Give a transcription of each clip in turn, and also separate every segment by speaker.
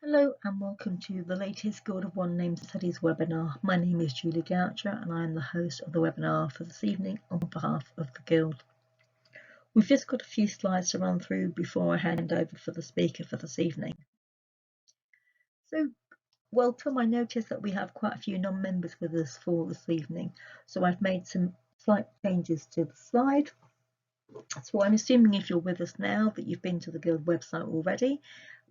Speaker 1: Hello and welcome to the latest Guild of One Name Studies webinar. My name is Julie Goucher and I am the host of the webinar for this evening on behalf of the Guild. We've just got a few slides to run through before I hand over for the speaker for this evening. So, welcome. I noticed that we have quite a few non-members with us for this evening, so I've made some slight changes to the slide. So I'm assuming if you're with us now that you've been to the Guild website already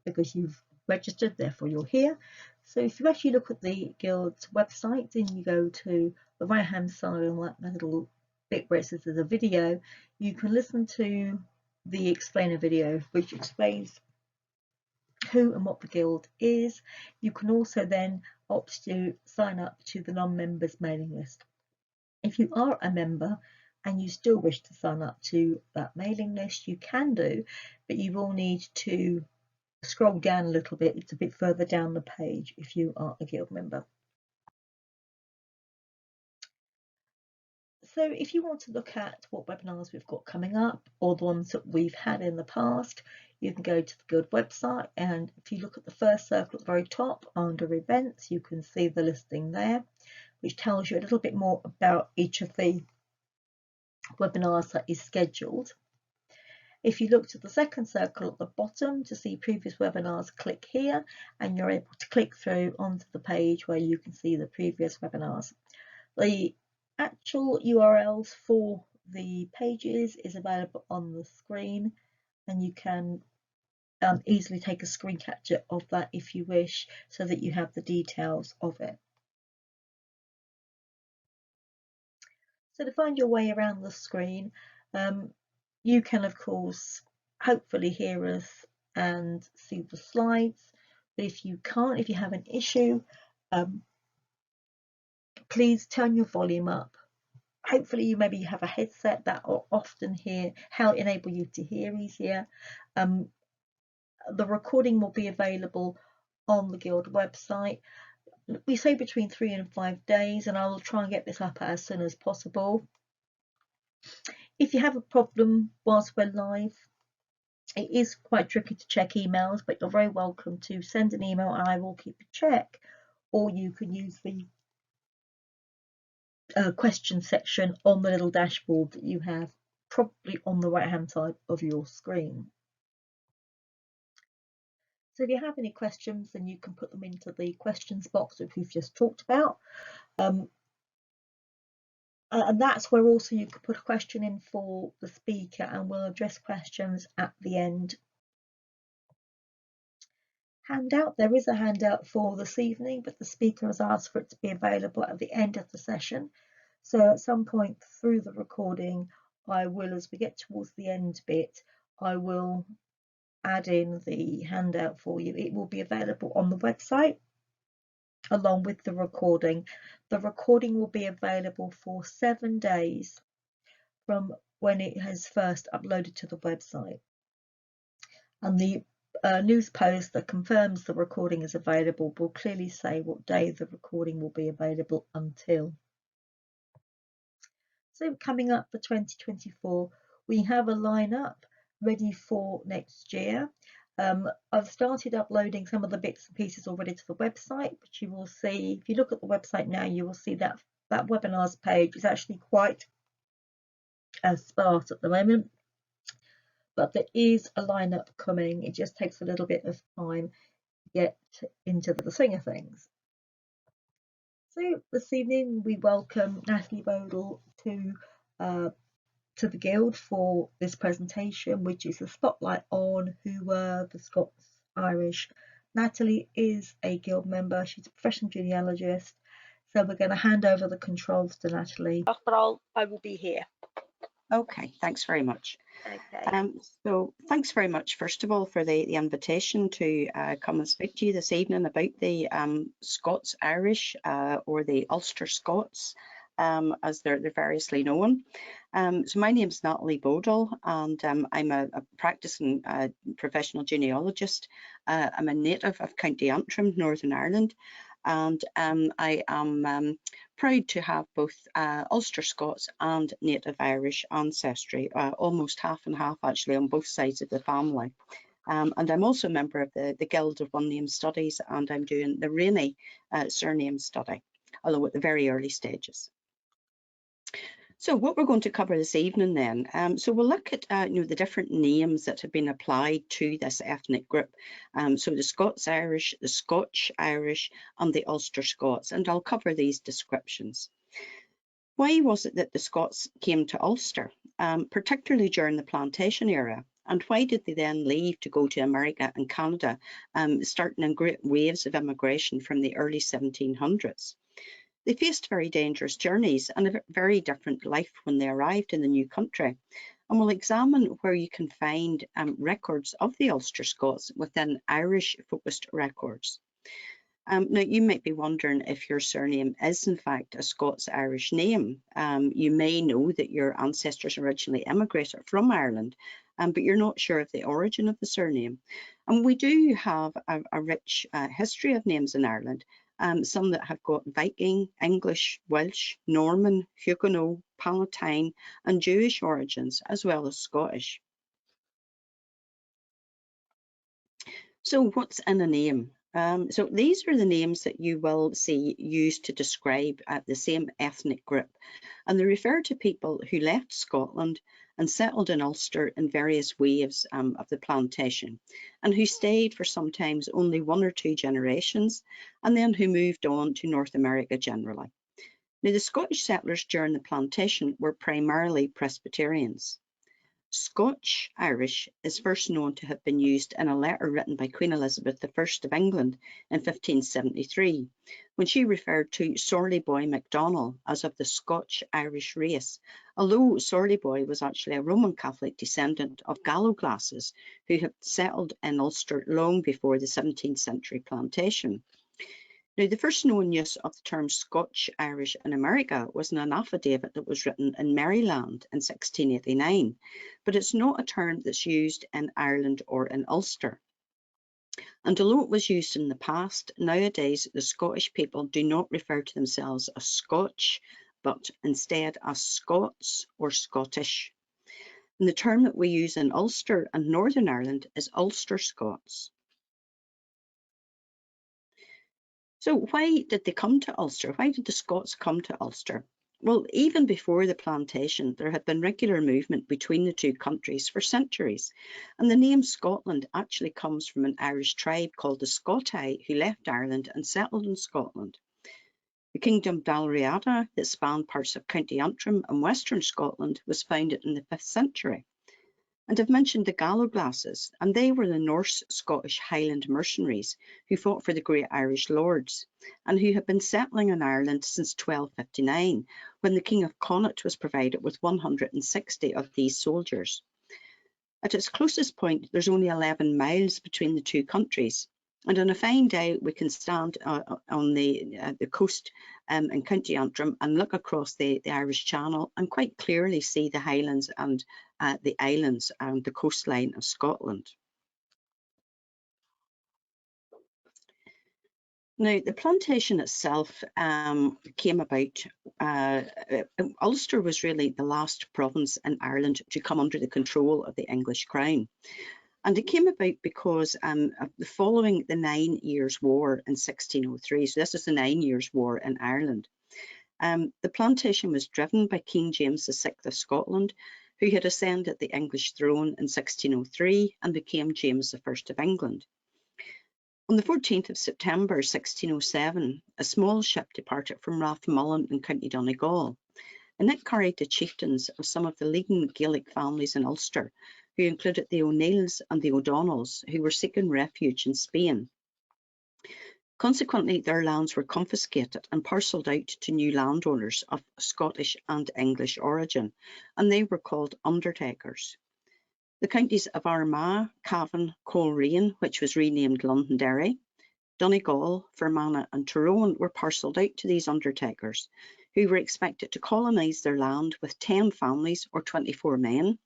Speaker 1: because you've registered, therefore you're here. So if you actually look at the Guild's website and you go to the right hand side on that little bit where it says there's a video, you can listen to the explainer video which explains who and what the Guild is. You can also then opt to sign up to the non-members mailing list. If you are a member and you still wish to sign up to that mailing list, you can do, but you will need to scroll down a little bit. It's a bit further down the page if you are a Guild member. So if you want to look at what webinars we've got coming up or the ones that we've had in the past, you can go to the Guild website, and if you look at the first circle at the very top under events, you can see the listing there, which tells you a little bit more about each of the webinars that is scheduled. If you look to the second circle at the bottom to see previous webinars, click here and you're able to click through onto the page where you can see the previous webinars. The actual URLs for the pages is available on the screen, and you can easily take a screen capture of that if you wish, so that you have the details of it. So to find your way around the screen, you can of course hopefully hear us and see the slides, but if you can't, if you have an issue, please turn your volume up. Hopefully you maybe have a headset that will often enable you to hear easier. The recording will be available on the Guild website. We say between 3 and 5 days, and I will try and get this up as soon as possible. If you have a problem whilst we're live, it is quite tricky to check emails, but you're very welcome to send an email and I will keep a check, or you can use the question section on the little dashboard that you have probably on the right hand side of your screen. So if you have any questions, then you can put them into the questions box which we've just talked about. And that's where also you can put a question in for the speaker, and we'll address questions at the end. Handout, there is a handout for this evening, but the speaker has asked for it to be available at the end of the session. So at some point through the recording, I will, as we get towards the end bit, I will add in the handout for you. It will be available on the website along with the recording. The recording will be available for 7 days from when it has first uploaded to the website. And the news post that confirms the recording is available will clearly say what day the recording will be available until. So coming up for 2024, we have a lineup ready for next year. I've started uploading some of the bits and pieces already to the website, but you will see, if you look at the website now, you will see that that webinars page is actually quite sparse at the moment, but there is a lineup coming. It just takes a little bit of time to get into the swing of things. So this evening we welcome Natalie Bodle to the Guild for this presentation, which is a spotlight on who were the Scots-Irish. Natalie is a Guild member. She's a professional genealogist. So we're going to hand over the controls to Natalie. But I will be here.
Speaker 2: Okay, thanks very much.
Speaker 1: Okay.
Speaker 2: So thanks very much, first of all, for the invitation to come and speak to you this evening about the Scots-Irish or the Ulster-Scots, as they're variously known. So my name is Natalie Bodle, and I'm a practicing professional genealogist. I'm a native of County Antrim, Northern Ireland, and I am proud to have both Ulster-Scots and Native Irish ancestry, almost half and half actually on both sides of the family. And I'm also a member of the Guild of One Name Studies, and I'm doing the Rainey surname study, although at the very early stages. So what we're going to cover this evening then, so we'll look at the different names that have been applied to this ethnic group. So the Scots-Irish, the Scotch-Irish and the Ulster-Scots, and I'll cover these descriptions. Why was it that the Scots came to Ulster, particularly during the Plantation era? And why did they then leave to go to America and Canada, starting in great waves of immigration from the early 1700s? They faced very dangerous journeys and a very different life when they arrived in the new country. And we'll examine where you can find records of the Ulster Scots within Irish-focused records. Now, you might be wondering if your surname is in fact a Scots-Irish name. You may know that your ancestors originally immigrated from Ireland, but you're not sure of the origin of the surname. And we do have a rich history of names in Ireland. Some that have got Viking, English, Welsh, Norman, Huguenot, Palatine and Jewish origins, as well as Scottish. So what's in a name? So these are the names that you will see used to describe the same ethnic group, and they refer to people who left Scotland and settled in Ulster in various waves of the plantation, and who stayed for sometimes only 1 or 2 generations, and then who moved on to North America generally. Now, the Scottish settlers during the plantation were primarily Presbyterians. Scotch-Irish is first known to have been used in a letter written by Queen Elizabeth I of England in 1573, when she referred to Sorley Boy MacDonald as of the Scotch-Irish race, although Sorley Boy was actually a Roman Catholic descendant of Gallowglasses who had settled in Ulster long before the 17th century plantation. Now, the first known use of the term Scotch-Irish in America was in an affidavit that was written in Maryland in 1689, but it's not a term that's used in Ireland or in Ulster. And although it was used in the past, nowadays the Scottish people do not refer to themselves as Scotch, but instead as Scots or Scottish. And the term that we use in Ulster and Northern Ireland is Ulster-Scots. So why did they come to Ulster? Why did the Scots come to Ulster? Well, even before the plantation, there had been regular movement between the two countries for centuries. And the name Scotland actually comes from an Irish tribe called the Scotai who left Ireland and settled in Scotland. The Kingdom of Dalriada, that spanned parts of County Antrim and Western Scotland, was founded in the 5th century. And I've mentioned the Gallowglasses, and they were the Norse-Scottish Highland mercenaries who fought for the great Irish lords, and who had been settling in Ireland since 1259, when the King of Connaught was provided with 160 of these soldiers. At its closest point, there's only 11 miles between the two countries, and on a fine day we can stand on the coast in County Antrim and look across the Irish Channel and quite clearly see the Highlands and the islands and the coastline of Scotland. Now, the plantation itself came about, Ulster was really the last province in Ireland to come under the control of the English crown. And it came about because following the 9 Years' War in 1603, so this is the 9 Years' War in Ireland, the plantation was driven by King James VI of Scotland, who had ascended the English throne in 1603 and became James I of England. On the 14th of September 1607, a small ship departed from Rathmullen in County Donegal, and it carried the chieftains of some of the leading Gaelic families in Ulster, who included the O'Neills and the O'Donnells, who were seeking refuge in Spain. Consequently, their lands were confiscated and parcelled out to new landowners of Scottish and English origin, and they were called undertakers. The counties of Armagh, Cavan, Coleraine, which was renamed Londonderry, Donegal, Fermanagh and Tyrone were parcelled out to these undertakers, who were expected to colonise their land with 10 families or 24 men,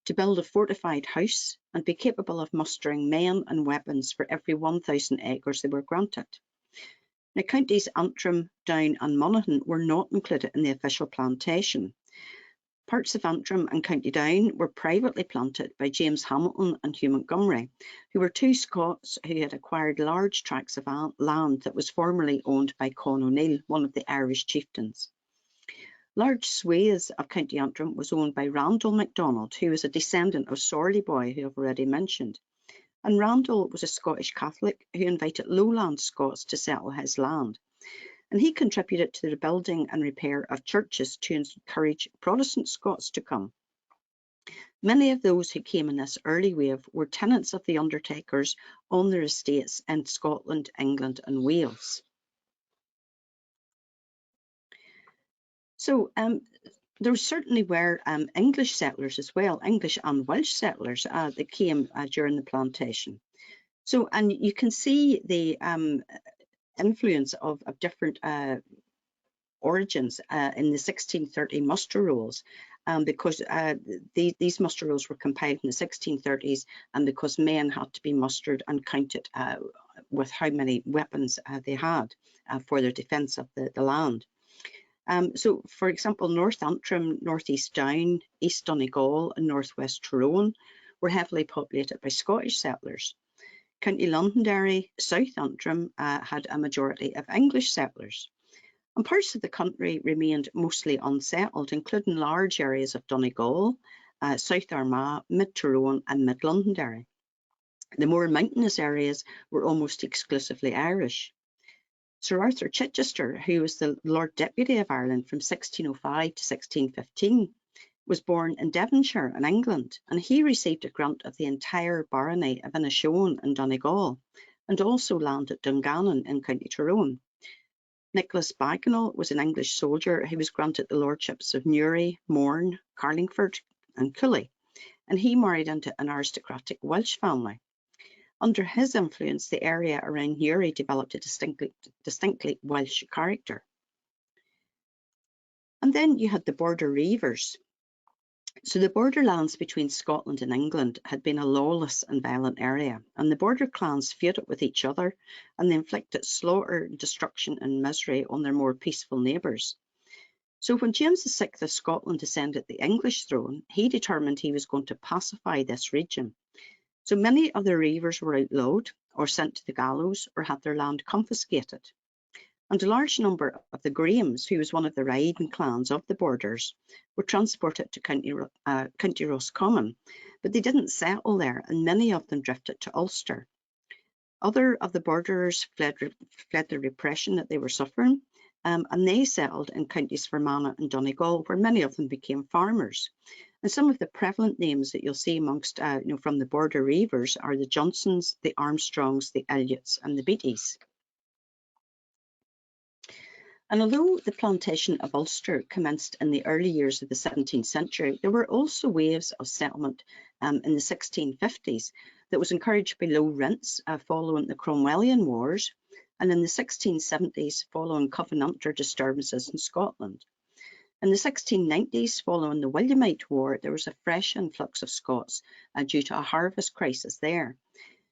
Speaker 2: to build a fortified house and be capable of mustering men and weapons for every 1,000 acres they were granted. Now, counties Antrim, Down and Monaghan were not included in the official plantation, Parts of Antrim and County Down were privately planted by James Hamilton and Hugh Montgomery, who were two Scots who had acquired large tracts of land that was formerly owned by Con O'Neill, one of the Irish chieftains. Large swathes of County Antrim was owned by Randall MacDonald, who was a descendant of Sorley Boy, who I've already mentioned. And Randall was a Scottish Catholic who invited Lowland Scots to settle his land. And he contributed to the rebuilding and repair of churches to encourage Protestant Scots to come. Many of those who came in this early wave were tenants of the undertakers on their estates in Scotland, England and Wales. So there certainly were English settlers as well, English and Welsh settlers that came during the plantation. So, and you can see the influence of different origins in the 1630 muster rolls, because these muster rolls were compiled in the 1630s, and because men had to be mustered and counted with how many weapons they had for their defence of the land. So, for example, North Antrim, North East Down, East Donegal and North West Tyrone were heavily populated by Scottish settlers. County Londonderry, South Antrim had a majority of English settlers. And parts of the country remained mostly unsettled, including large areas of Donegal, South Armagh, Mid-Tyrone and Mid-Londonderry. The more mountainous areas were almost exclusively Irish. Sir Arthur Chichester, who was the Lord Deputy of Ireland from 1605 to 1615, was born in Devonshire in England, and he received a grant of the entire barony of Inishowen in Donegal, and also land at Dungannon in County Tyrone. Nicholas Bagenal was an English soldier who was granted the lordships of Newry, Mourne, Carlingford and Cooley, and he married into an aristocratic Welsh family. Under his influence, the area around Newry developed a distinctly Welsh character. And then you had the border reivers. So the borderlands between Scotland and England had been a lawless and violent area, and the border clans feuded with each other, and they inflicted slaughter, destruction and misery on their more peaceful neighbours. So when James VI of Scotland ascended the English throne, he determined he was going to pacify this region. So many of the reivers were outlawed or sent to the gallows or had their land confiscated. And a large number of the Grahams, who was one of the riding clans of the borders, were transported to County Roscommon, but they didn't settle there, and many of them drifted to Ulster. Other of the borderers fled the repression that they were suffering, and they settled in counties Fermanagh and Donegal, where many of them became farmers. And some of the prevalent names that you'll see amongst, from the border reivers are the Johnsons, the Armstrongs, the Elliots and the Beatties. And although the plantation of Ulster commenced in the early years of the 17th century, there were also waves of settlement in the 1650s that was encouraged by low rents following the Cromwellian Wars, and in the 1670s following Covenanter disturbances in Scotland. In the 1690s, following the Williamite War, there was a fresh influx of Scots due to a harvest crisis there.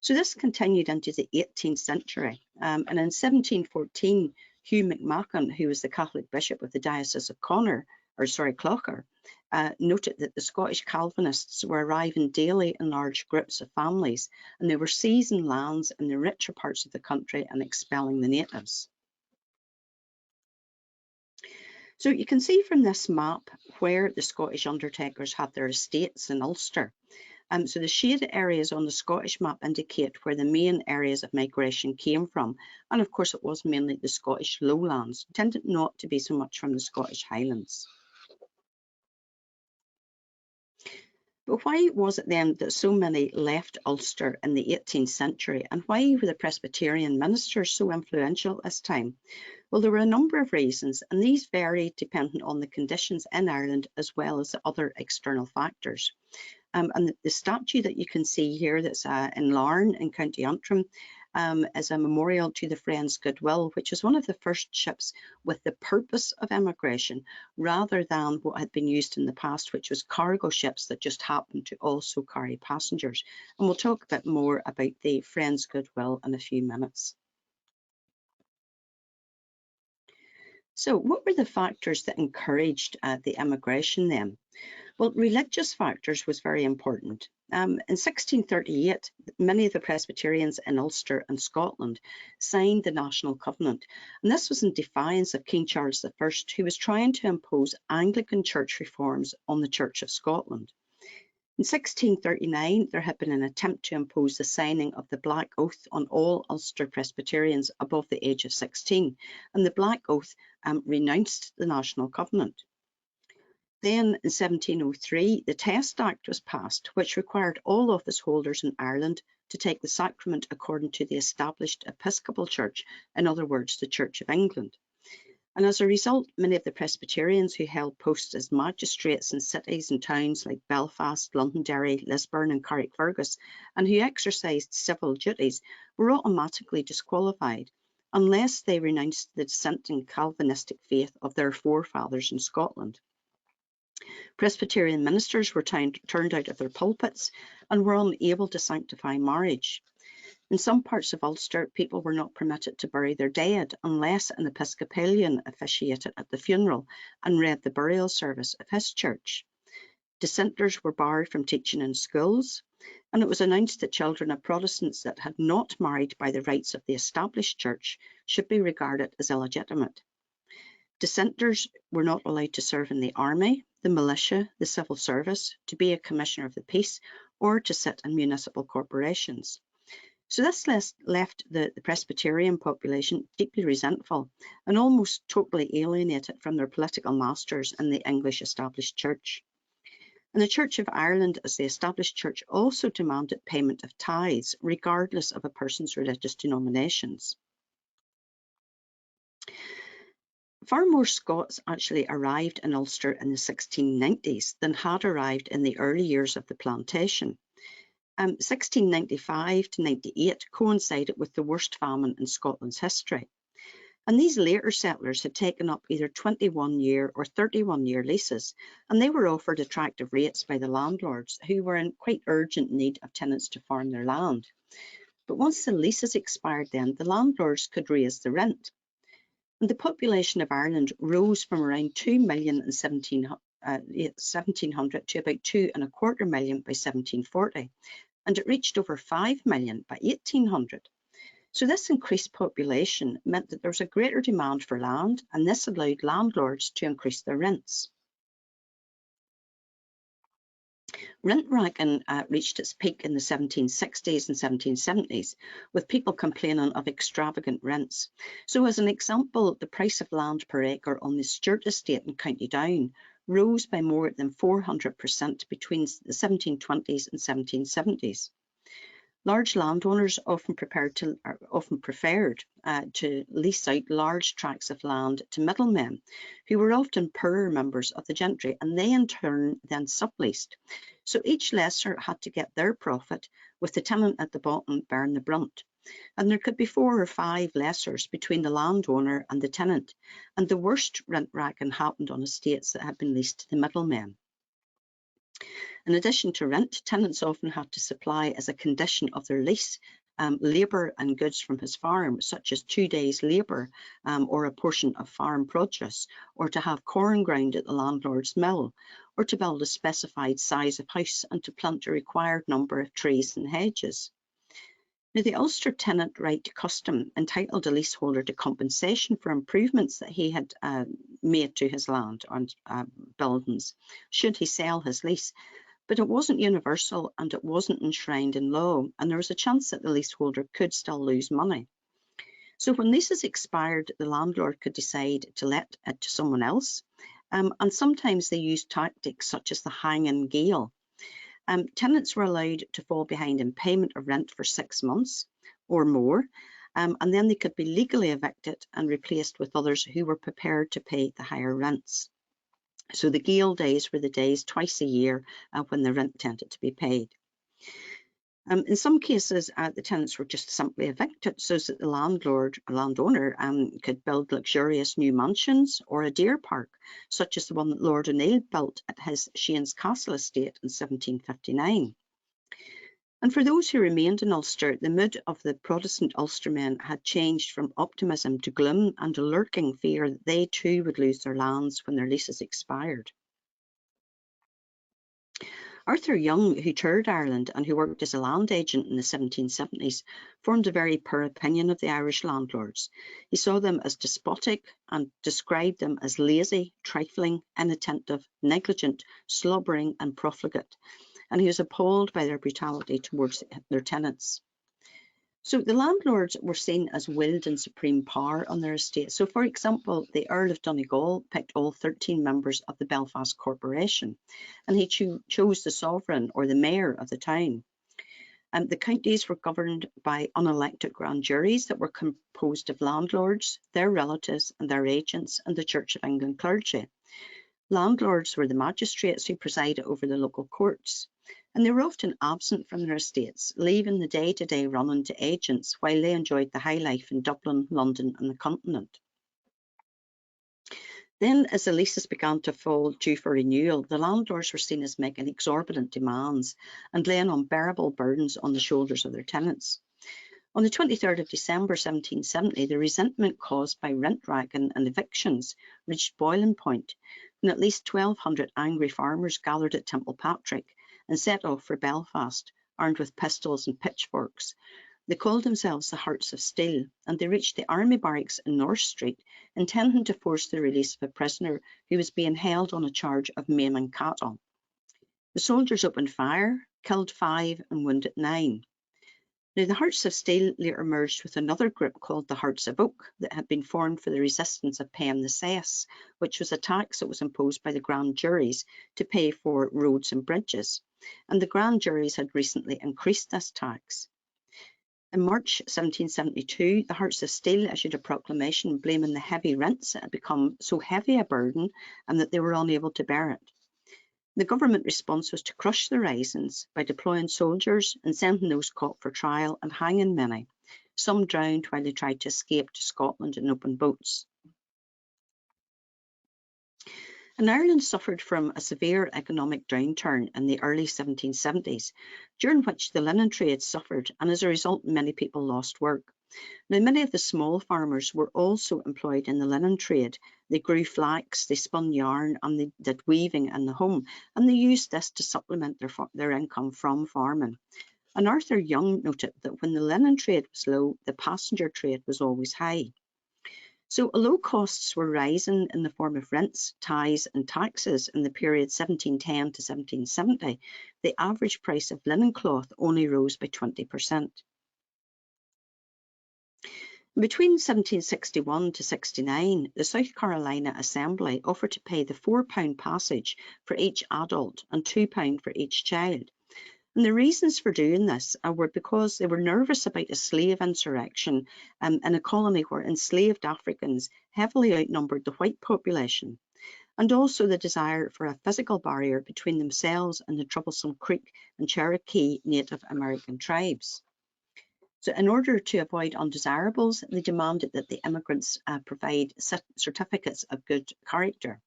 Speaker 2: So this continued into the 18th century, and in 1714, Hugh MacMahon, who was the Catholic bishop of the Diocese of Clogher, noted that the Scottish Calvinists were arriving daily in large groups of families, and they were seizing lands in the richer parts of the country and expelling the natives. So you can see from this map where the Scottish undertakers had their estates in Ulster. So the shaded areas on the Scottish map indicate where the main areas of migration came from. And of course, it was mainly the Scottish lowlands, tended not to be so much from the Scottish Highlands. But why was it then that so many left Ulster in the 18th century, and why were the Presbyterian ministers so influential at this time? Well, there were a number of reasons, and these varied depending on the conditions in Ireland as well as the other external factors. And the statue that you can see here that's in Larne in County Antrim is a memorial to the Friends' Goodwill, which was one of the first ships with the purpose of emigration rather than what had been used in the past, which was cargo ships that just happened to also carry passengers. And we'll talk a bit more about the Friends' Goodwill in a few minutes. So what were the factors that encouraged the emigration then? Well, religious factors was very important. In 1638, many of the Presbyterians in Ulster and Scotland signed the National Covenant, and this was in defiance of King Charles I, who was trying to impose Anglican church reforms on the Church of Scotland. In 1639, there had been an attempt to impose the signing of the Black Oath on all Ulster Presbyterians above the age of 16, and the Black Oath renounced the National Covenant. Then in 1703, the Test Act was passed, which required all office holders in Ireland to take the sacrament according to the established Episcopal Church, in other words, the Church of England. And as a result, many of the Presbyterians who held posts as magistrates in cities and towns like Belfast, Londonderry, Lisburn and Carrickfergus, and who exercised civil duties, were automatically disqualified unless they renounced the dissenting Calvinistic faith of their forefathers in Scotland. Presbyterian ministers were turned out of their pulpits and were unable to sanctify marriage. In some parts of Ulster, people were not permitted to bury their dead unless an Episcopalian officiated at the funeral and read the burial service of his church. Dissenters were barred from teaching in schools, and it was announced that children of Protestants that had not married by the rites of the established church should be regarded as illegitimate. Dissenters were not allowed to serve in the army, the militia, the civil service, to be a commissioner of the peace, or to sit in municipal corporations. So this left the Presbyterian population deeply resentful and almost totally alienated from their political masters in the English established church. And the Church of Ireland, as the established church, also demanded payment of tithes, regardless of a person's religious denominations. Far more Scots actually arrived in Ulster in the 1690s than had arrived in the early years of the Plantation. 1695 to 98 coincided with the worst famine in Scotland's history. And these later settlers had taken up either 21-year or 31-year leases, and they were offered attractive rates by the landlords, who were in quite urgent need of tenants to farm their land. But once the leases expired, then the landlords could raise the rent. And the population of Ireland rose from around 2 million in 1700 to about 2.25 million by 1740, and it reached over 5 million by 1800. So this increased population meant that there was a greater demand for land, and this allowed landlords to increase their rents. Rent racking reached its peak in the 1760s and 1770s, with people complaining of extravagant rents. So as an example, the price of land per acre on the Stewart estate in County Down rose by more than 400% between the 1720s and 1770s. Large landowners often preferred to lease out large tracts of land to middlemen, who were often poorer members of the gentry, and they in turn then subleased. So each lessor had to get their profit, with the tenant at the bottom bearing the brunt. And there could be 4 or 5 lessors between the landowner and the tenant, and the worst rent racking happened on estates that had been leased to the middlemen. In addition to rent, tenants often had to supply as a condition of their lease labour and goods from his farm, such as 2 days' labour or a portion of farm produce, or to have corn ground at the landlord's mill, or to build a specified size of house and to plant a required number of trees and hedges. Now, the Ulster tenant right custom entitled a leaseholder to compensation for improvements that he had made to his land and buildings, should he sell his lease. But it wasn't universal and it wasn't enshrined in law, and there was a chance that the leaseholder could still lose money. So when leases expired, the landlord could decide to let it to someone else, and sometimes they used tactics such as the hanging gale. Tenants were allowed to fall behind in payment of rent for 6 months or more, and then they could be legally evicted and replaced with others who were prepared to pay the higher rents. So the gale days were the days twice a year when the rent tended to be paid. In some cases, the tenants were just simply evicted so that the landowner could build luxurious new mansions or a deer park, such as the one that Lord O'Neill built at his Shane's Castle estate in 1759. And for those who remained in Ulster, the mood of the Protestant Ulstermen had changed from optimism to gloom and a lurking fear that they too would lose their lands when their leases expired. Arthur Young, who toured Ireland and who worked as a land agent in the 1770s, formed a very poor opinion of the Irish landlords. He saw them as despotic and described them as lazy, trifling, inattentive, negligent, slobbering and profligate, and he was appalled by their brutality towards their tenants. So the landlords were seen as willed and supreme power on their estate. So, for example, the Earl of Donegal picked all 13 members of the Belfast Corporation, and he chose the sovereign or the mayor of the town. And the counties were governed by unelected grand juries that were composed of landlords, their relatives and their agents, and the Church of England clergy. Landlords were the magistrates who presided over the local courts, and they were often absent from their estates, leaving the day-to-day running to agents while they enjoyed the high life in Dublin, London and the continent. Then, as the leases began to fall due for renewal, the landlords were seen as making exorbitant demands and laying unbearable burdens on the shoulders of their tenants. On the 23rd of December 1770, the resentment caused by rent racking and evictions reached boiling point, when at least 1,200 angry farmers gathered at Temple Patrick and set off for Belfast, armed with pistols and pitchforks. They called themselves the Hearts of Steel, and they reached the army barracks in North Street, intending to force the release of a prisoner who was being held on a charge of maiming cattle. The soldiers opened fire, killed 5 and wounded 9. Now, the Hearts of Steel later merged with another group called the Hearts of Oak that had been formed for the resistance of paying the cess, which was a tax that was imposed by the grand juries to pay for roads and bridges. And the grand juries had recently increased this tax. In March 1772, the Hearts of Steel issued a proclamation blaming the heavy rents that had become so heavy a burden and that they were unable to bear it. The government response was to crush the risings by deploying soldiers and sending those caught for trial and hanging many. Some drowned while they tried to escape to Scotland in open boats. And Ireland suffered from a severe economic downturn in the early 1770s, during which the linen trade suffered, and as a result, many people lost work. Now, many of the small farmers were also employed in the linen trade. They grew flax, they spun yarn, and they did weaving in the home, and they used this to supplement their income from farming. And Arthur Young noted that when the linen trade was low, the passenger trade was always high. So although costs were rising in the form of rents, tithes and taxes in the period 1710 to 1770, the average price of linen cloth only rose by 20%. Between 1761 to 69, the South Carolina Assembly offered to pay the £4 passage for each adult and £2 for each child. And the reasons for doing this were because they were nervous about a slave insurrection in a colony where enslaved Africans heavily outnumbered the white population, and also the desire for a physical barrier between themselves and the troublesome Creek and Cherokee Native American tribes. So in order to avoid undesirables, they demanded that the immigrants provide certificates of good character.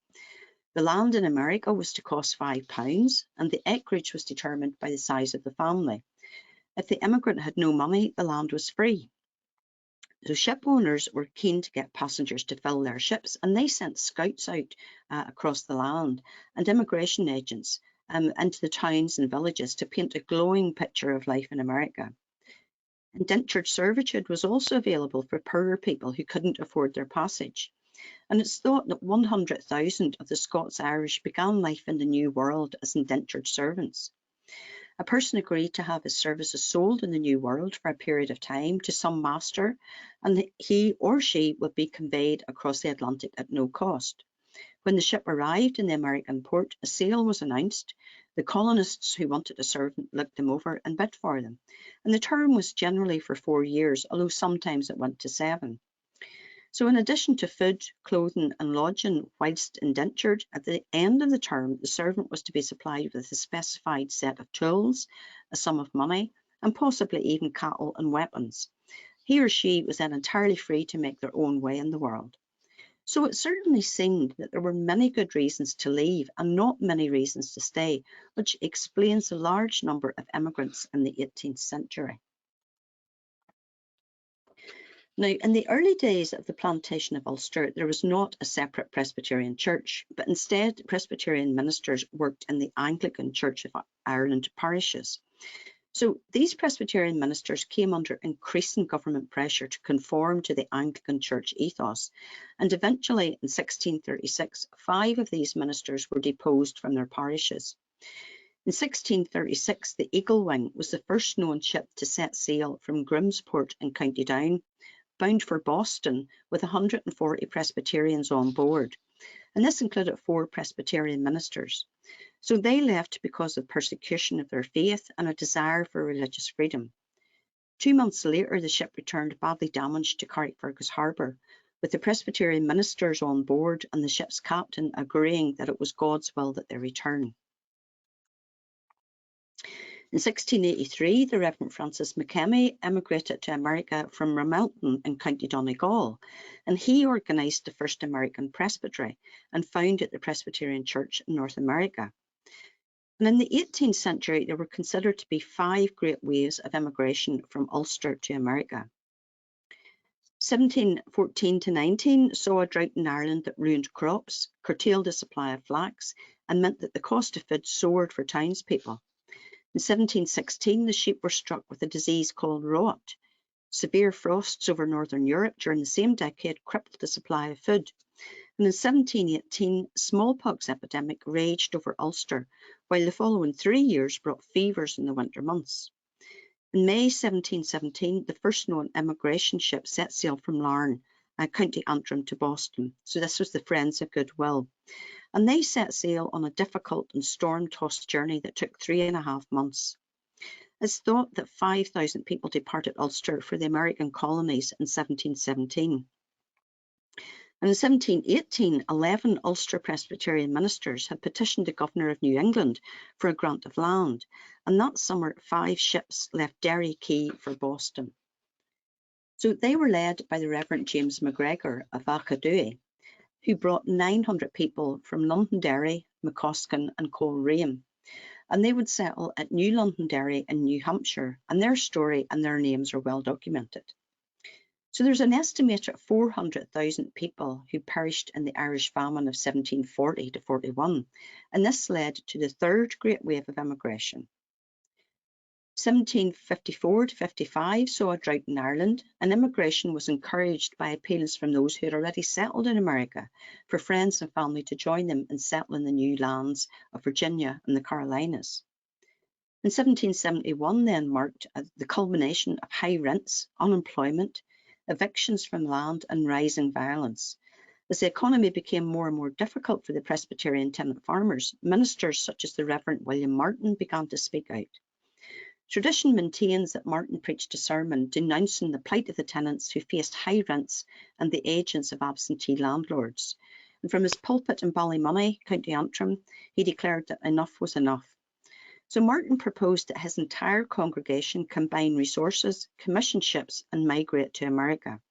Speaker 2: The land in America was to cost £5, and the acreage was determined by the size of the family. If the immigrant had no money, the land was free. So ship owners were keen to get passengers to fill their ships, and they sent scouts out across the land and immigration agents into the towns and villages to paint a glowing picture of life in America. Indentured servitude was also available for poorer people who couldn't afford their passage. And it's thought that 100,000 of the Scots-Irish began life in the New World as indentured servants. A person agreed to have his services sold in the New World for a period of time to some master, and he or she would be conveyed across the Atlantic at no cost. When the ship arrived in the American port, a sale was announced. The colonists who wanted a servant looked them over and bid for them, and the term was generally for 4 years, although sometimes it went to 7. So in addition to food, clothing and lodging whilst indentured, at the end of the term, the servant was to be supplied with a specified set of tools, a sum of money, and possibly even cattle and weapons. He or she was then entirely free to make their own way in the world. So it certainly seemed that there were many good reasons to leave and not many reasons to stay, which explains the large number of immigrants in the 18th century. Now, in the early days of the Plantation of Ulster, there was not a separate Presbyterian church, but instead Presbyterian ministers worked in the Anglican Church of Ireland parishes. So these Presbyterian ministers came under increasing government pressure to conform to the Anglican Church ethos, and eventually in 1636, 5 of these ministers were deposed from their parishes. In 1636, the Eagle Wing was the first known ship to set sail from Grimsport in County Down, bound for Boston with 140 Presbyterians on board, and this included 4 Presbyterian ministers. So they left because of persecution of their faith and a desire for religious freedom. 2 months later, the ship returned badly damaged to Carrickfergus Harbour, with the Presbyterian ministers on board and the ship's captain agreeing that it was God's will that they return. In 1683, the Reverend Francis McKemmy emigrated to America from Ramelton in County Donegal, and he organised the first American presbytery and founded the Presbyterian Church in North America. And in the 18th century, there were considered to be 5 great waves of immigration from Ulster to America. 1714 to 19 saw a drought in Ireland that ruined crops, curtailed the supply of flax, and meant that the cost of food soared for townspeople. In 1716, the sheep were struck with a disease called rot. Severe frosts over northern Europe during the same decade crippled the supply of food. And in 1718, smallpox epidemic raged over Ulster, while the following 3 years brought fevers in the winter months. In May 1717, the first known emigration ship set sail from Larne, County Antrim, to Boston. So this was the Friends of Goodwill. And they set sail on a difficult and storm-tossed journey that took 3.5 months. It's thought that 5,000 people departed Ulster for the American colonies in 1717. And in 1718, 11 Ulster Presbyterian ministers had petitioned the Governor of New England for a grant of land, and that summer 5 ships left Derry Quay for Boston. So they were led by the Reverend James MacGregor of Achadue, who brought 900 people from Londonderry, McCoskin and Coleraine, and they would settle at New Londonderry in New Hampshire, and their story and their names are well documented. So there's an estimated 400,000 people who perished in the Irish famine of 1740 to 41, and this led to the 3rd great wave of immigration. 1754 to 55 saw a drought in Ireland, and immigration was encouraged by appeals from those who had already settled in America for friends and family to join them in settling the new lands of Virginia and the Carolinas. In 1771 then marked the culmination of high rents, unemployment, evictions from land and rising violence. As the economy became more and more difficult for the Presbyterian tenant farmers, ministers such as the Reverend William Martin began to speak out. Tradition maintains that Martin preached a sermon denouncing the plight of the tenants who faced high rents and the agents of absentee landlords. And from his pulpit in Ballymoney, County Antrim, he declared that enough was enough. So Martin proposed that his entire congregation combine resources, commission ships and migrate to America.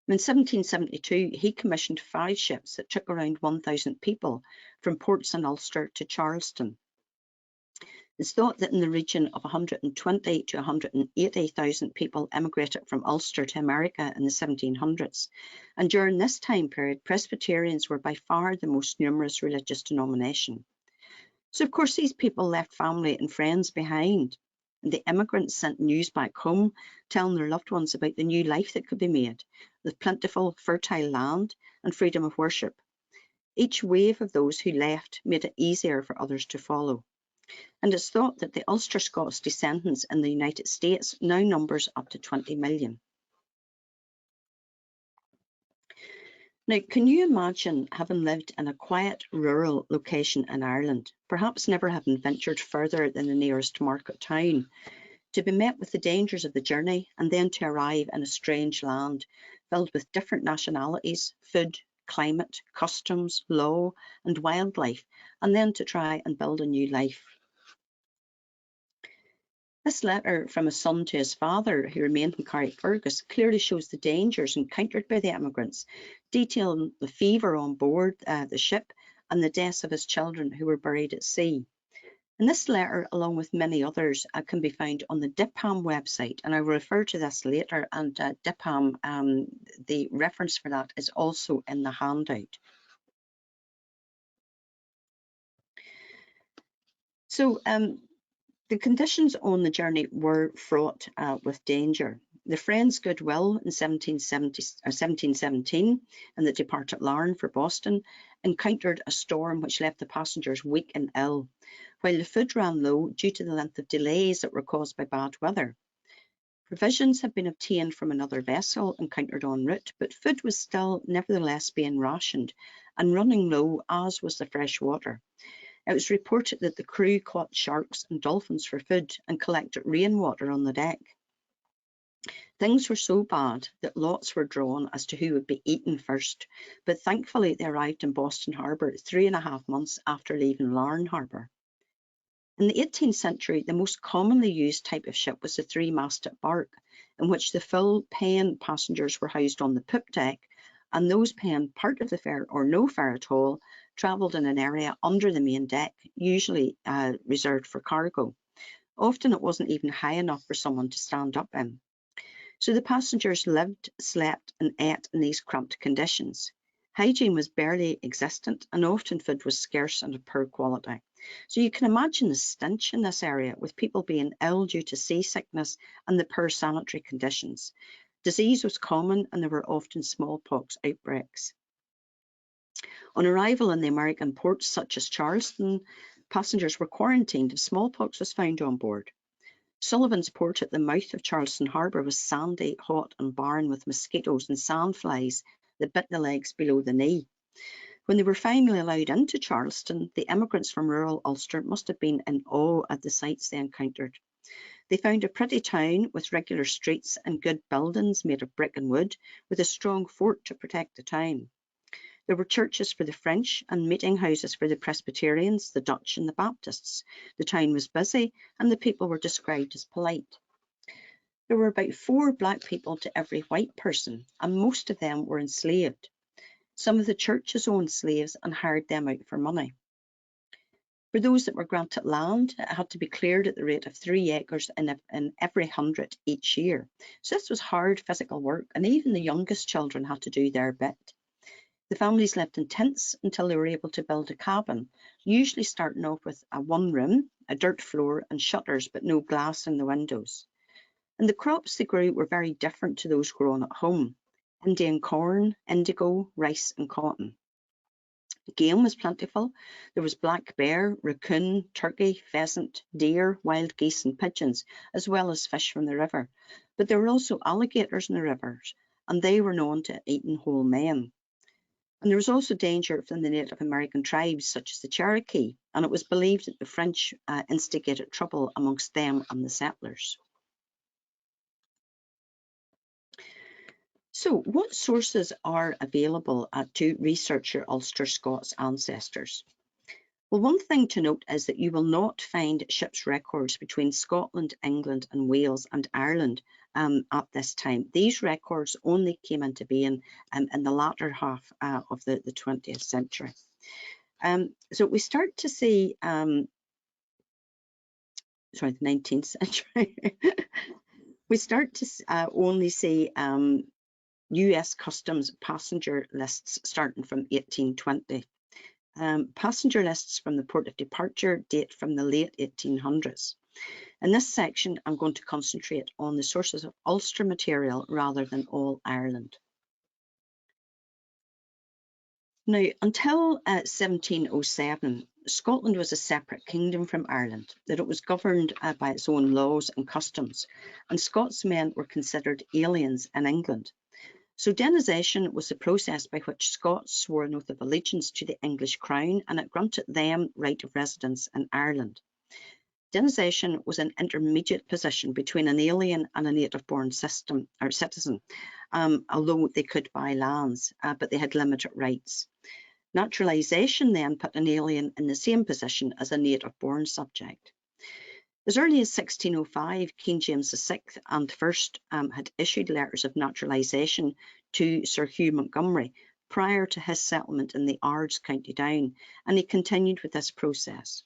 Speaker 2: In 1772, he commissioned 5 ships that took around 1,000 people from ports in Ulster to Charleston. It's thought that in the region of 120 to 180,000 people emigrated from Ulster to America in the 1700s. And during this time period, Presbyterians were by far the most numerous religious denomination. So of course these people left family and friends behind. And the immigrants sent news back home, telling their loved ones about the new life that could be made, with plentiful, fertile land and freedom of worship. Each wave of those who left made it easier for others to follow. And it's thought that the Ulster-Scots descendants in the United States now numbers up to 20 million. Now, can you imagine having lived in a quiet rural location in Ireland, perhaps never having ventured further than the nearest market town, to be met with the dangers of the journey and then to arrive in a strange land filled with different nationalities, food, climate, customs, law and wildlife, and then to try and build a new life? This letter from a son to his father who remained in Carrickfergus clearly shows the dangers encountered by the emigrants, detailing the fever on board the ship and the deaths of his children who were buried at sea. And this letter, along with many others, can be found on the DIPAM website, and I will refer to this later. And DIPAM, the reference for that is also in the handout. So the conditions on the journey were fraught with danger. The Friends' Goodwill in 1717 and the departed Larne for Boston encountered a storm which left the passengers weak and ill, while the food ran low due to the length of delays that were caused by bad weather. Provisions had been obtained from another vessel encountered en route, but food was still nevertheless being rationed and running low, as was the fresh water. It was reported that the crew caught sharks and dolphins for food and collected rainwater on the deck. Things were so bad that lots were drawn as to who would be eaten first, but thankfully they arrived in Boston Harbour 3.5 months after leaving Larne Harbour. In the 18th century, the most commonly used type of ship was the three-masted bark, in which the full paying passengers were housed on the poop deck, and those paying part of the fare or no fare at all travelled in an area under the main deck, usually reserved for cargo. Often it wasn't even high enough for someone to stand up in. So the passengers lived, slept and ate in these cramped conditions. Hygiene was barely existent and often food was scarce and of poor quality. So you can imagine the stench in this area, with people being ill due to seasickness and the poor sanitary conditions. Disease was common and there were often smallpox outbreaks. On arrival in the American ports such as Charleston, passengers were quarantined if smallpox was found on board. Sullivan's Port at the mouth of Charleston Harbour was sandy, hot and barren, with mosquitoes and sandflies that bit the legs below the knee. When they were finally allowed into Charleston, the immigrants from rural Ulster must have been in awe at the sights they encountered. They found a pretty town with regular streets and good buildings made of brick and wood, with a strong fort to protect the town. There were churches for the French and meeting houses for the Presbyterians, the Dutch and the Baptists. The town was busy and the people were described as polite. There were about 4 black people to every white person, and most of them were enslaved. Some of the churches owned slaves and hired them out for money. For those that were granted land, it had to be cleared at the rate of 3 acres in every 100 each year. So this was hard physical work, and even the youngest children had to do their bit. The families lived in tents until they were able to build a cabin, usually starting off with a 1 room, a dirt floor and shutters, but no glass in the windows. And the crops they grew were very different to those grown at home: Indian corn, indigo, rice and cotton. Game was plentiful. There was black bear, raccoon, turkey, pheasant, deer, wild geese and pigeons, as well as fish from the river. But there were also alligators in the rivers, and they were known to eating whole men. And there was also danger from the Native American tribes, such as the Cherokee, and it was believed that the French instigated trouble amongst them and the settlers. So what sources are available to research your Ulster-Scots ancestors? Well, one thing to note is that you will not find ships' records between Scotland, England and Wales and Ireland at this time. These records only came into being in the latter half of the 20th century. So we start to see, the 19th century, we start to only see US Customs passenger lists starting from 1820. Passenger lists from the port of departure date from the late 1800s. In this section, I'm going to concentrate on the sources of Ulster material rather than all Ireland. Now, until 1707, Scotland was a separate kingdom from Ireland, that it was governed by its own laws and customs, and Scotsmen were considered aliens in England. So denisation was the process by which Scots swore an oath of allegiance to the English crown, and it granted them right of residence in Ireland. Denisation was an intermediate position between an alien and a native-born citizen, although they could buy lands, but they had limited rights. Naturalisation then put an alien in the same position as a native-born subject. As early as 1605, King James VI and I had issued letters of naturalisation to Sir Hugh Montgomery prior to his settlement in the Ards, County Down, and he continued with this process.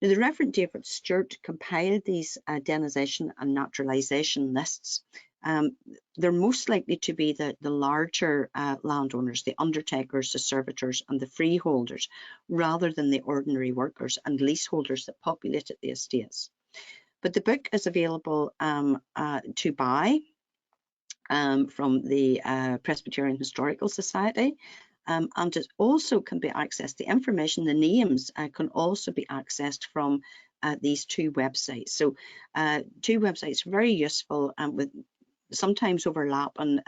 Speaker 2: Now, the Reverend David Stewart compiled these denisation and naturalisation lists. They're most likely to be the larger landowners, the undertakers, the servitors and the freeholders, rather than the ordinary workers and leaseholders that populated the estates. But the book is available to buy from the Presbyterian Historical Society. And it also can be accessed, the information, the names can also be accessed from these two websites. So two websites very useful with sometimes overlap and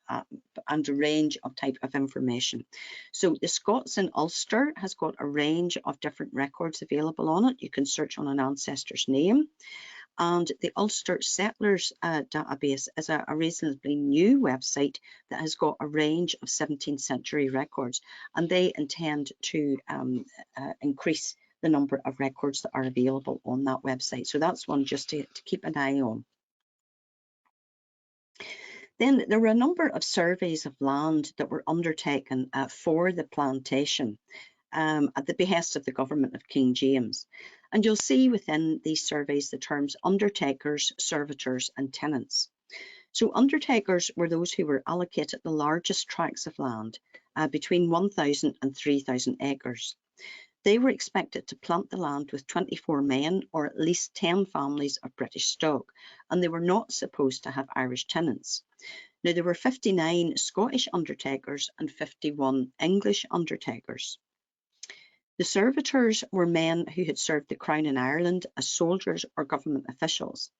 Speaker 2: a range of type of information. So the Scots in Ulster has got a range of different records available on it. You can search on an ancestor's name. And the Ulster Settlers database is a reasonably new website that has got a range of 17th century records, and they intend to increase the number of records that are available on that website. So that's one just to keep an eye on. Then there were a number of surveys of land that were undertaken for the plantation at the behest of the government of King James. And you'll see within these surveys the terms undertakers, servitors and tenants. So undertakers were those who were allocated the largest tracts of land, between 1,000 and 3,000 acres. They were expected to plant the land with 24 men or at least 10 families of British stock, and they were not supposed to have Irish tenants. Now, there were 59 Scottish undertakers and 51 English undertakers. The servitors were men who had served the Crown in Ireland as soldiers or government officials.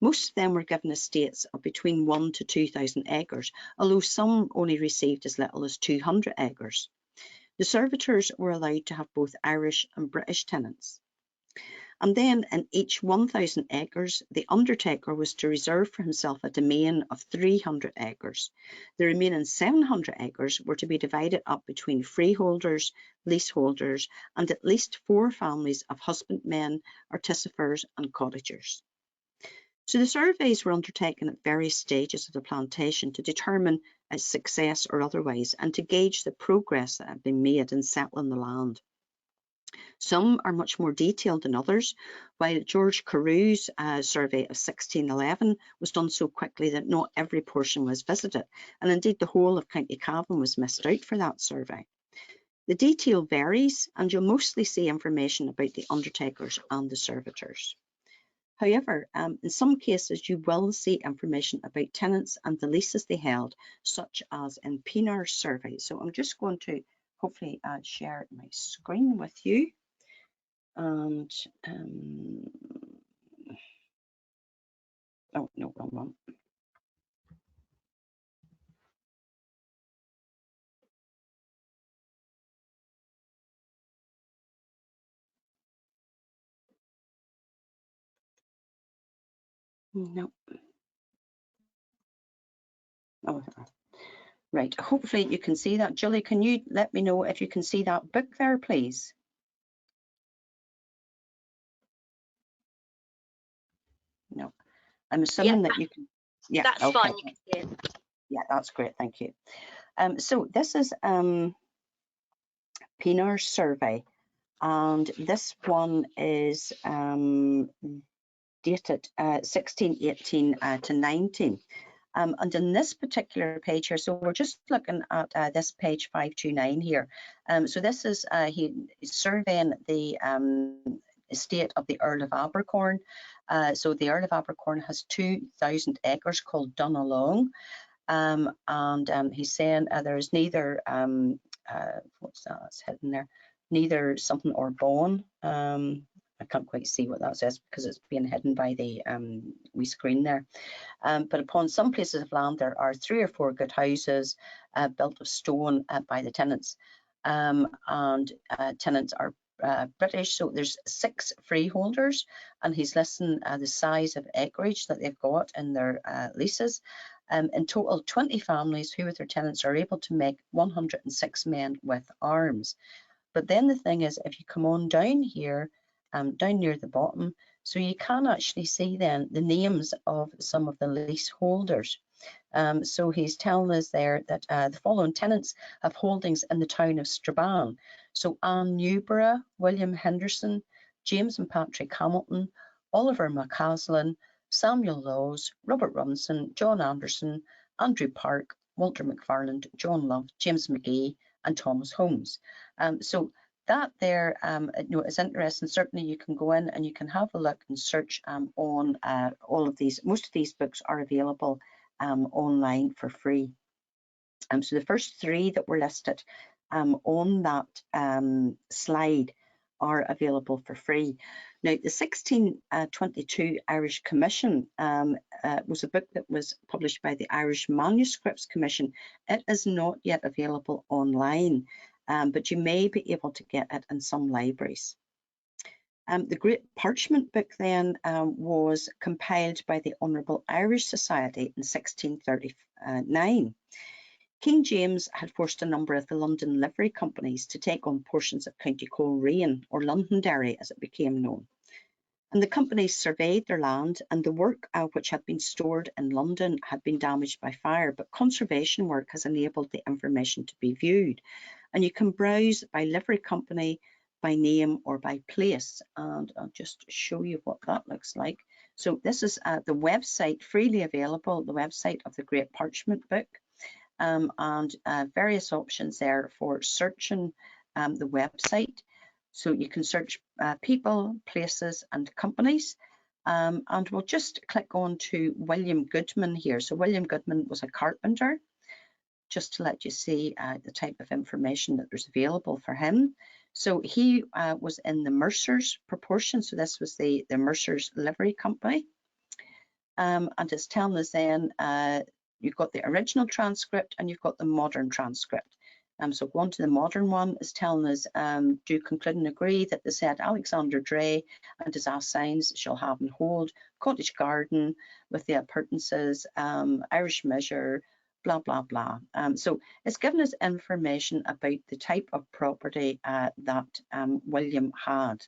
Speaker 2: Most of them were given estates of between 1,000 to 2,000 acres, although some only received as little as 200 acres. The servitors were allowed to have both Irish and British tenants. And then in each 1,000 acres, the undertaker was to reserve for himself a domain of 300 acres. The remaining 700 acres were to be divided up between freeholders, leaseholders, and at least 4 families of husbandmen, artificers, and cottagers. So the surveys were undertaken at various stages of the plantation to determine its success or otherwise, and to gauge the progress that had been made in settling the land. Some are much more detailed than others, while George Carew's survey of 1611 was done so quickly that not every portion was visited, and indeed the whole of County Cavan was missed out for that survey. The detail varies, and you'll mostly see information about the undertakers and the servitors. However, in some cases you will see information about tenants and the leases they held, such as in Pinar's survey. So I'm just going to hopefully share my screen with you. And oh no, wrong one. No. Oh, right. Hopefully you can see that. Julie, can you let me know if you can see that book there, please? No. I'm assuming that you can. Yeah,
Speaker 3: that's
Speaker 2: okay.
Speaker 3: fine. You can see it.
Speaker 2: Yeah, that's great. Thank you. So this is Pinar's survey, and this one is dated 1618 to 19. And in this particular page here, so we're just looking at this page 529 here. So this is he's surveying the estate of the Earl of Abercorn. So the Earl of Abercorn has 2,000 acres called Dunalong. And he's saying there's neither, what's that, it's hidden there, neither something or bone. I can't quite see what that says because it's being hidden by the wee screen there. But upon some places of land, there are 3 or 4 good houses built of stone by the tenants. And tenants are British, so there's 6 freeholders, and he's listing the size of acreage that they've got in their leases. In total, 20 families who with their tenants are able to make 106 men with arms. But then the thing is, if you come on down here, down near the bottom, so you can actually see then the names of some of the leaseholders. So he's telling us there that the following tenants have holdings in the town of Strabane. So Anne Newborough, William Henderson, James and Patrick Hamilton, Oliver McCaslin, Samuel Laws, Robert Robinson, John Anderson, Andrew Park, Walter McFarland, John Love, James McGee, and Thomas Holmes. So that there is interesting. Certainly you can go in and you can have a look and search on all of these. Most of these books are available online for free. So the first three that were listed on that slide are available for free. Now, the 1622 Irish Commission was a book that was published by the Irish Manuscripts Commission. It is not yet available online, but you may be able to get it in some libraries. The Great Parchment Book then was compiled by the Honourable Irish Society in 1639. King James had forced a number of the London livery companies to take on portions of County Coleraine, or Londonderry as it became known. And the companies surveyed their land, and the work which had been stored in London had been damaged by fire, but conservation work has enabled the information to be viewed. And you can browse by livery company, by name, or by place. And I'll just show you what that looks like. So this is the website, freely available, the website of the Great Parchment Book. And various options there for searching the website. So you can search people, places, and companies. And we'll just click on to William Goodman here. So William Goodman was a carpenter, just to let you see the type of information that was available for him. So he was in the Mercer's proportion. So this was the Mercer's livery company. And it's telling us then you've got the original transcript and you've got the modern transcript. So go on to the modern one. Is telling us, do conclude and agree that the said Alexander Dre and his assigns shall have and hold cottage garden with the appurtenances, Irish measure, blah, blah, blah. So it's given us information about the type of property that William had.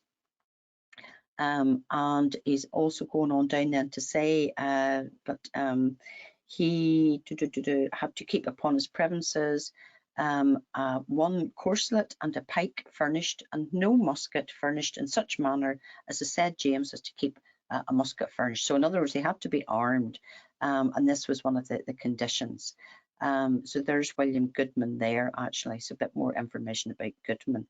Speaker 2: And he's also going on down then to say he had to keep upon his premises one corselet and a pike furnished, and no musket furnished in such manner as the said James as to keep a musket furnished. So in other words, he had to be armed, and this was one of the conditions. So there's William Goodman there, actually. So a bit more information about Goodman.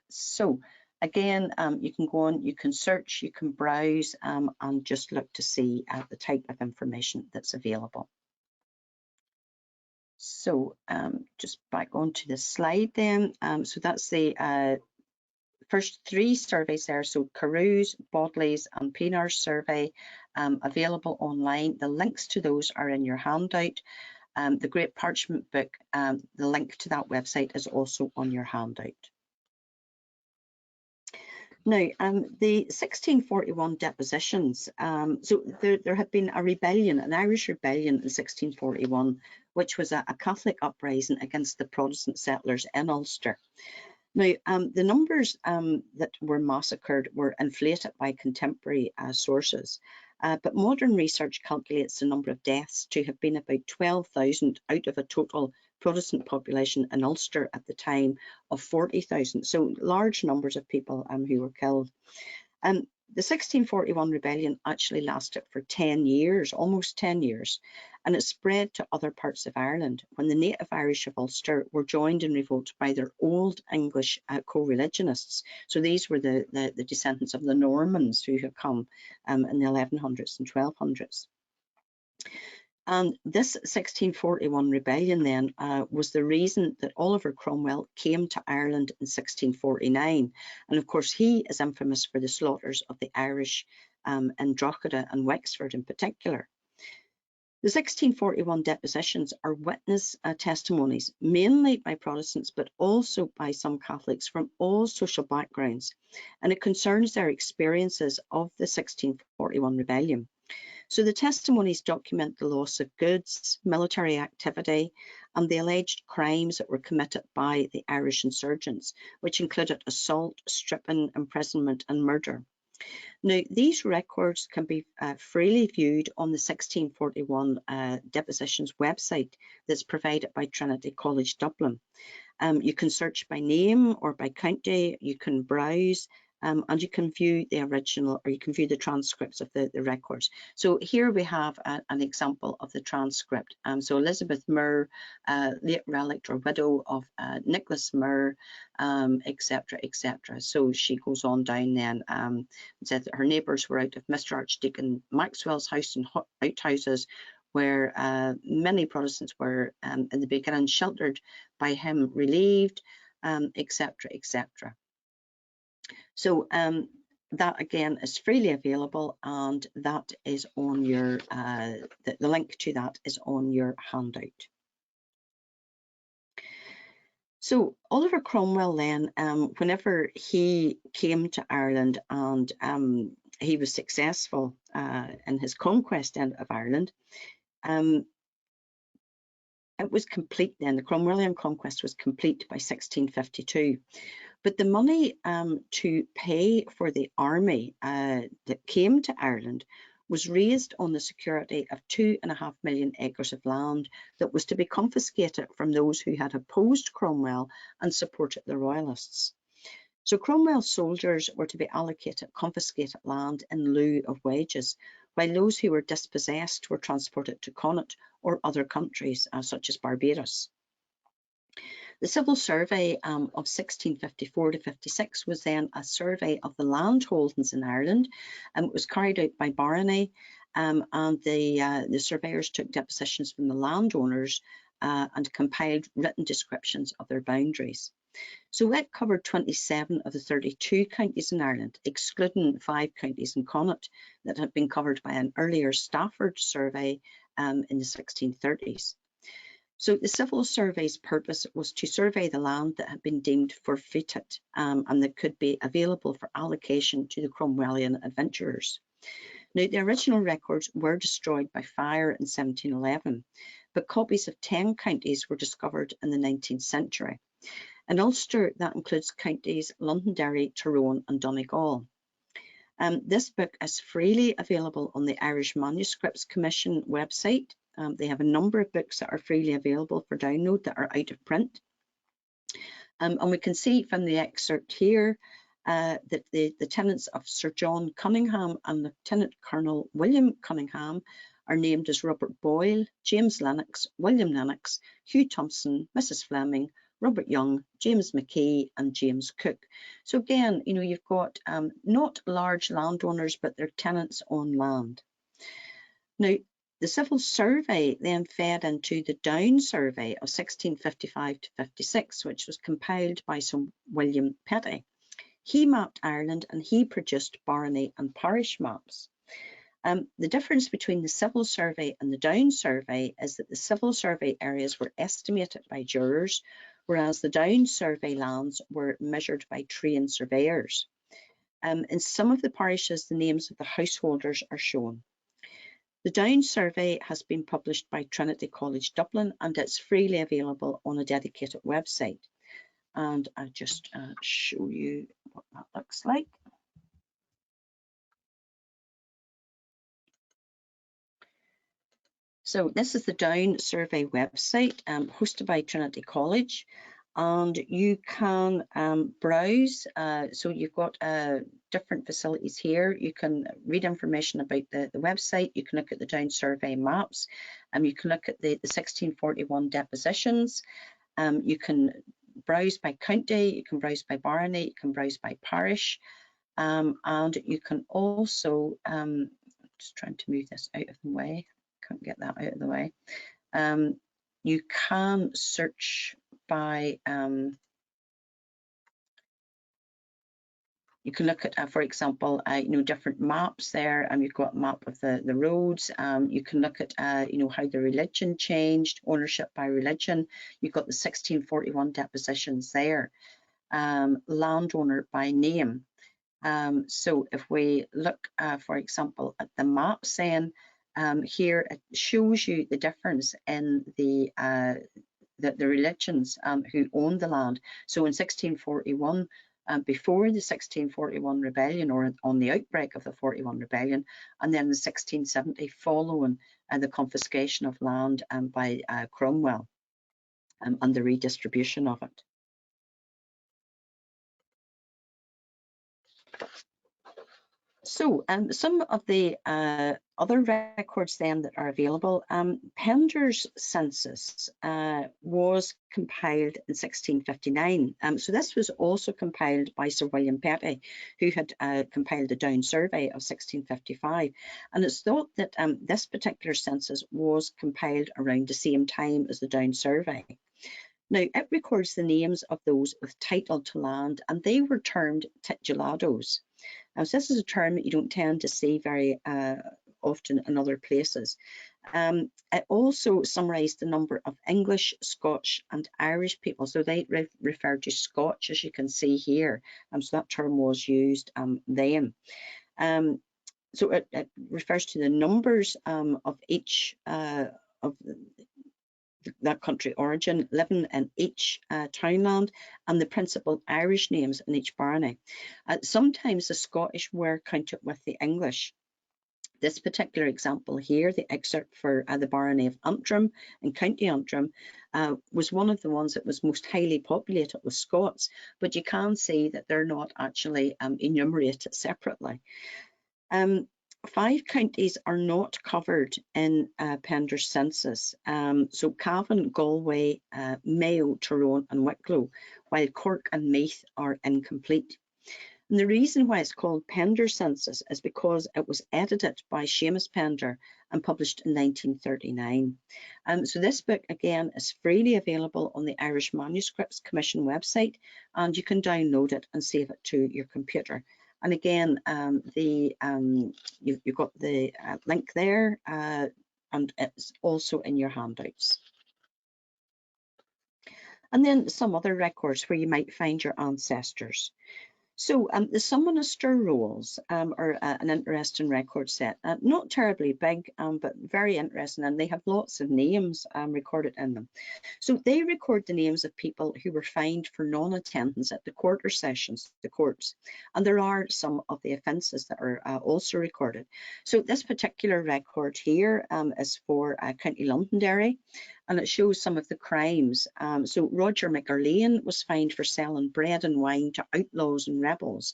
Speaker 2: So again, you can go on, you can search, you can browse, and just look to see the type of information that's available. So just back onto the slide then. So that's the first three surveys there. So Carew's, Bodley's and Pienaar's survey available online. The links to those are in your handout. The Great Parchment Book, the link to that website is also on your handout. Now, the 1641 depositions, so there had been a rebellion, an Irish rebellion in 1641, which was a Catholic uprising against the Protestant settlers in Ulster. Now, the numbers that were massacred were inflated by contemporary sources, but modern research calculates the number of deaths to have been about 12,000 out of a total Protestant population in Ulster at the time of 40,000. So large numbers of people who were killed. The 1641 rebellion actually lasted for 10 years, almost 10 years, and it spread to other parts of Ireland when the native Irish of Ulster were joined in revolt by their Old English co-religionists. So these were the descendants of the Normans who had come in the 1100s and 1200s. And this 1641 rebellion then was the reason that Oliver Cromwell came to Ireland in 1649. And of course, he is infamous for the slaughters of the Irish in Drogheda and Wexford in particular. The 1641 depositions are witness testimonies, mainly by Protestants, but also by some Catholics from all social backgrounds. And it concerns their experiences of the 1641 rebellion. So the testimonies document the loss of goods, military activity, and the alleged crimes that were committed by the Irish insurgents, which included assault, stripping, imprisonment, and murder. Now, these records can be freely viewed on the 1641 depositions website that's provided by Trinity College Dublin. You can search by name or by county, you can browse, and you can view the original, or you can view the transcripts of the records. So here we have an example of the transcript. So Elizabeth Moore, late relict or widow of Nicholas Moore, etc., etc. So she goes on down then, and said that her neighbours were out of Mr. Archdeacon Maxwell's house and outhouses, where many Protestants were in the beginning sheltered by him, relieved, etc., etc. So that again is freely available, and that is on your, the link to that is on your handout. So Oliver Cromwell then, whenever he came to Ireland and he was successful in his conquest of Ireland, it was complete then. The Cromwellian conquest was complete by 1652. But the money to pay for the army that came to Ireland was raised on the security of 2.5 million acres of land that was to be confiscated from those who had opposed Cromwell and supported the Royalists. So Cromwell's soldiers were to be allocated confiscated land in lieu of wages, while those who were dispossessed were transported to Connaught or other countries, such as Barbados. The Civil Survey of 1654 to 56 was then a survey of the land holdings in Ireland, and it was carried out by barony, and the surveyors took depositions from the landowners and compiled written descriptions of their boundaries. So it covered 27 of the 32 counties in Ireland, excluding 5 counties in Connaught that had been covered by an earlier Stafford survey in the 1630s. So the Civil Survey's purpose was to survey the land that had been deemed forfeited and that could be available for allocation to the Cromwellian adventurers. Now, the original records were destroyed by fire in 1711, but copies of 10 counties were discovered in the 19th century. In Ulster, that includes counties Londonderry, Tyrone and Donegal. This book is freely available on the Irish Manuscripts Commission website. They have a number of books that are freely available for download that are out of print. And we can see from the excerpt here that the tenants of Sir John Cunningham and Lieutenant Colonel William Cunningham are named as Robert Boyle, James Lennox, William Lennox, Hugh Thompson, Mrs. Fleming, Robert Young, James McKee and James Cook. So again, you know, you've got not large landowners, but they're tenants on land. Now, the Civil Survey then fed into the Down Survey of 1655 to 56, which was compiled by Sir William Petty. He mapped Ireland and he produced barony and parish maps. The difference between the Civil Survey and the Down Survey is that the Civil Survey areas were estimated by jurors, whereas the Down Survey lands were measured by trained surveyors. In some of the parishes, the names of the householders are shown. The Down Survey has been published by Trinity College Dublin and it's freely available on a dedicated website. And I'll just show you what that looks like. So this is the Down Survey website hosted by Trinity College, and you can browse. So you've got different facilities here. You can read information about the website. You can look at the Down Survey maps. You can look at the 1641 depositions. You can browse by county. You can browse by barony. You can browse by parish, and you can also just trying to move this out of the way. Can't get that out of the way. You can search by, you can look at, for example, you know, different maps there, and you've got a map of the roads. You can look at, you know, how the religion changed, ownership by religion. You've got the 1641 depositions there, landowner by name. So if we look, for example, at the maps then, here it shows you the difference in the religions who owned the land. So in 1641, before the 1641 rebellion, or on the outbreak of the 41 rebellion, and then the 1670 following the confiscation of land by Cromwell and the redistribution of it. So some of the other records then that are available, Pender's census was compiled in 1659. So this was also compiled by Sir William Petty, who had compiled the Down Survey of 1655. And it's thought that this particular census was compiled around the same time as the Down Survey. Now, it records the names of those with title to land, and they were termed titulados. Now, so this is a term that you don't tend to see very often in other places. It also summarised the number of English, Scotch and Irish people. So they refer to Scotch, as you can see here. So that term was used then. So it refers to the numbers of each of that country origin living in each townland and the principal Irish names in each barony. Sometimes the Scottish were counted with the English. This particular example here, the excerpt for the barony of Antrim in County Antrim, was one of the ones that was most highly populated with Scots, but you can see that they're not actually enumerated separately. 5 counties are not covered in Pender's census. So Cavan, Galway, Mayo, Tyrone and Wicklow, while Cork and Meath are incomplete. And the reason why it's called Pender's census is because it was edited by Seamus Pender and published in 1939. So this book again is freely available on the Irish Manuscripts Commission website, and you can download it and save it to your computer. And again, you've got the link there, and it's also in your handouts. And then some other records where you might find your ancestors. So the Suminister rolls are an interesting record set, not terribly big, but very interesting, and they have lots of names recorded in them. So they record the names of people who were fined for non-attendance at the quarter sessions, the courts, and there are some of the offences that are also recorded. So this particular record here is for County Londonderry, and it shows some of the crimes. So Roger McErlean was fined for selling bread and wine to outlaws and rebels,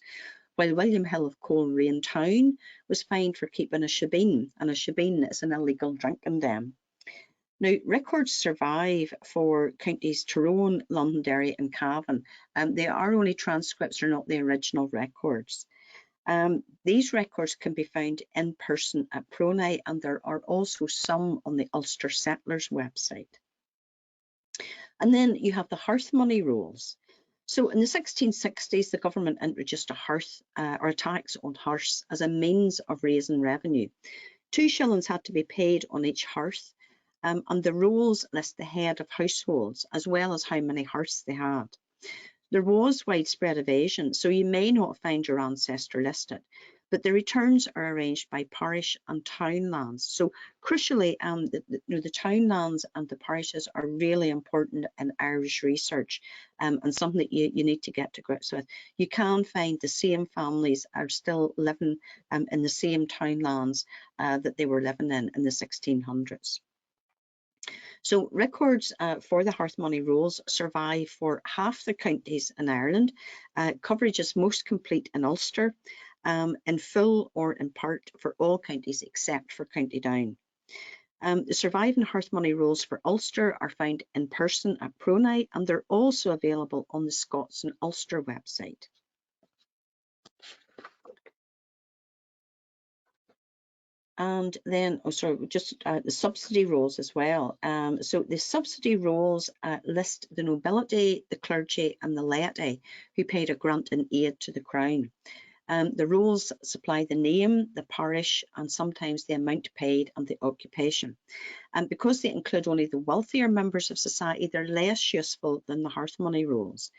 Speaker 2: while William Hill of Coleraine Town was fined for keeping a shebeen, and a shebeen is an illegal drinking den. Now, records survive for counties Tyrone, Londonderry and Cavan. They are only transcripts, they're not the original records. These records can be found in person at Pronay, and there are also some on the Ulster Settlers website. And then you have the hearth money rolls. So in the 1660s, the government introduced a hearth or a tax on hearths as a means of raising revenue. 2 shillings had to be paid on each hearth, and the rolls list the head of households as well as how many hearths they had. There was widespread evasion, so you may not find your ancestor listed, but the returns are arranged by parish and town lands. So crucially, the town lands and the parishes are really important in Irish research, and something that you need to get to grips with. You can find the same families are still living in the same town lands that they were living in the 1600s. So records for the hearth money rolls survive for half the counties in Ireland. Coverage is most complete in Ulster, in full or in part for all counties except for County Down. The surviving hearth money rolls for Ulster are found in person at Pronay, and they're also available on the Scots and Ulster website. And then, the subsidy rolls as well. So the subsidy rolls list the nobility, the clergy and the laity who paid a grant in aid to the crown. The rolls supply the name, the parish and sometimes the amount paid and the occupation. And because they include only the wealthier members of society, they're less useful than the hearth money rolls.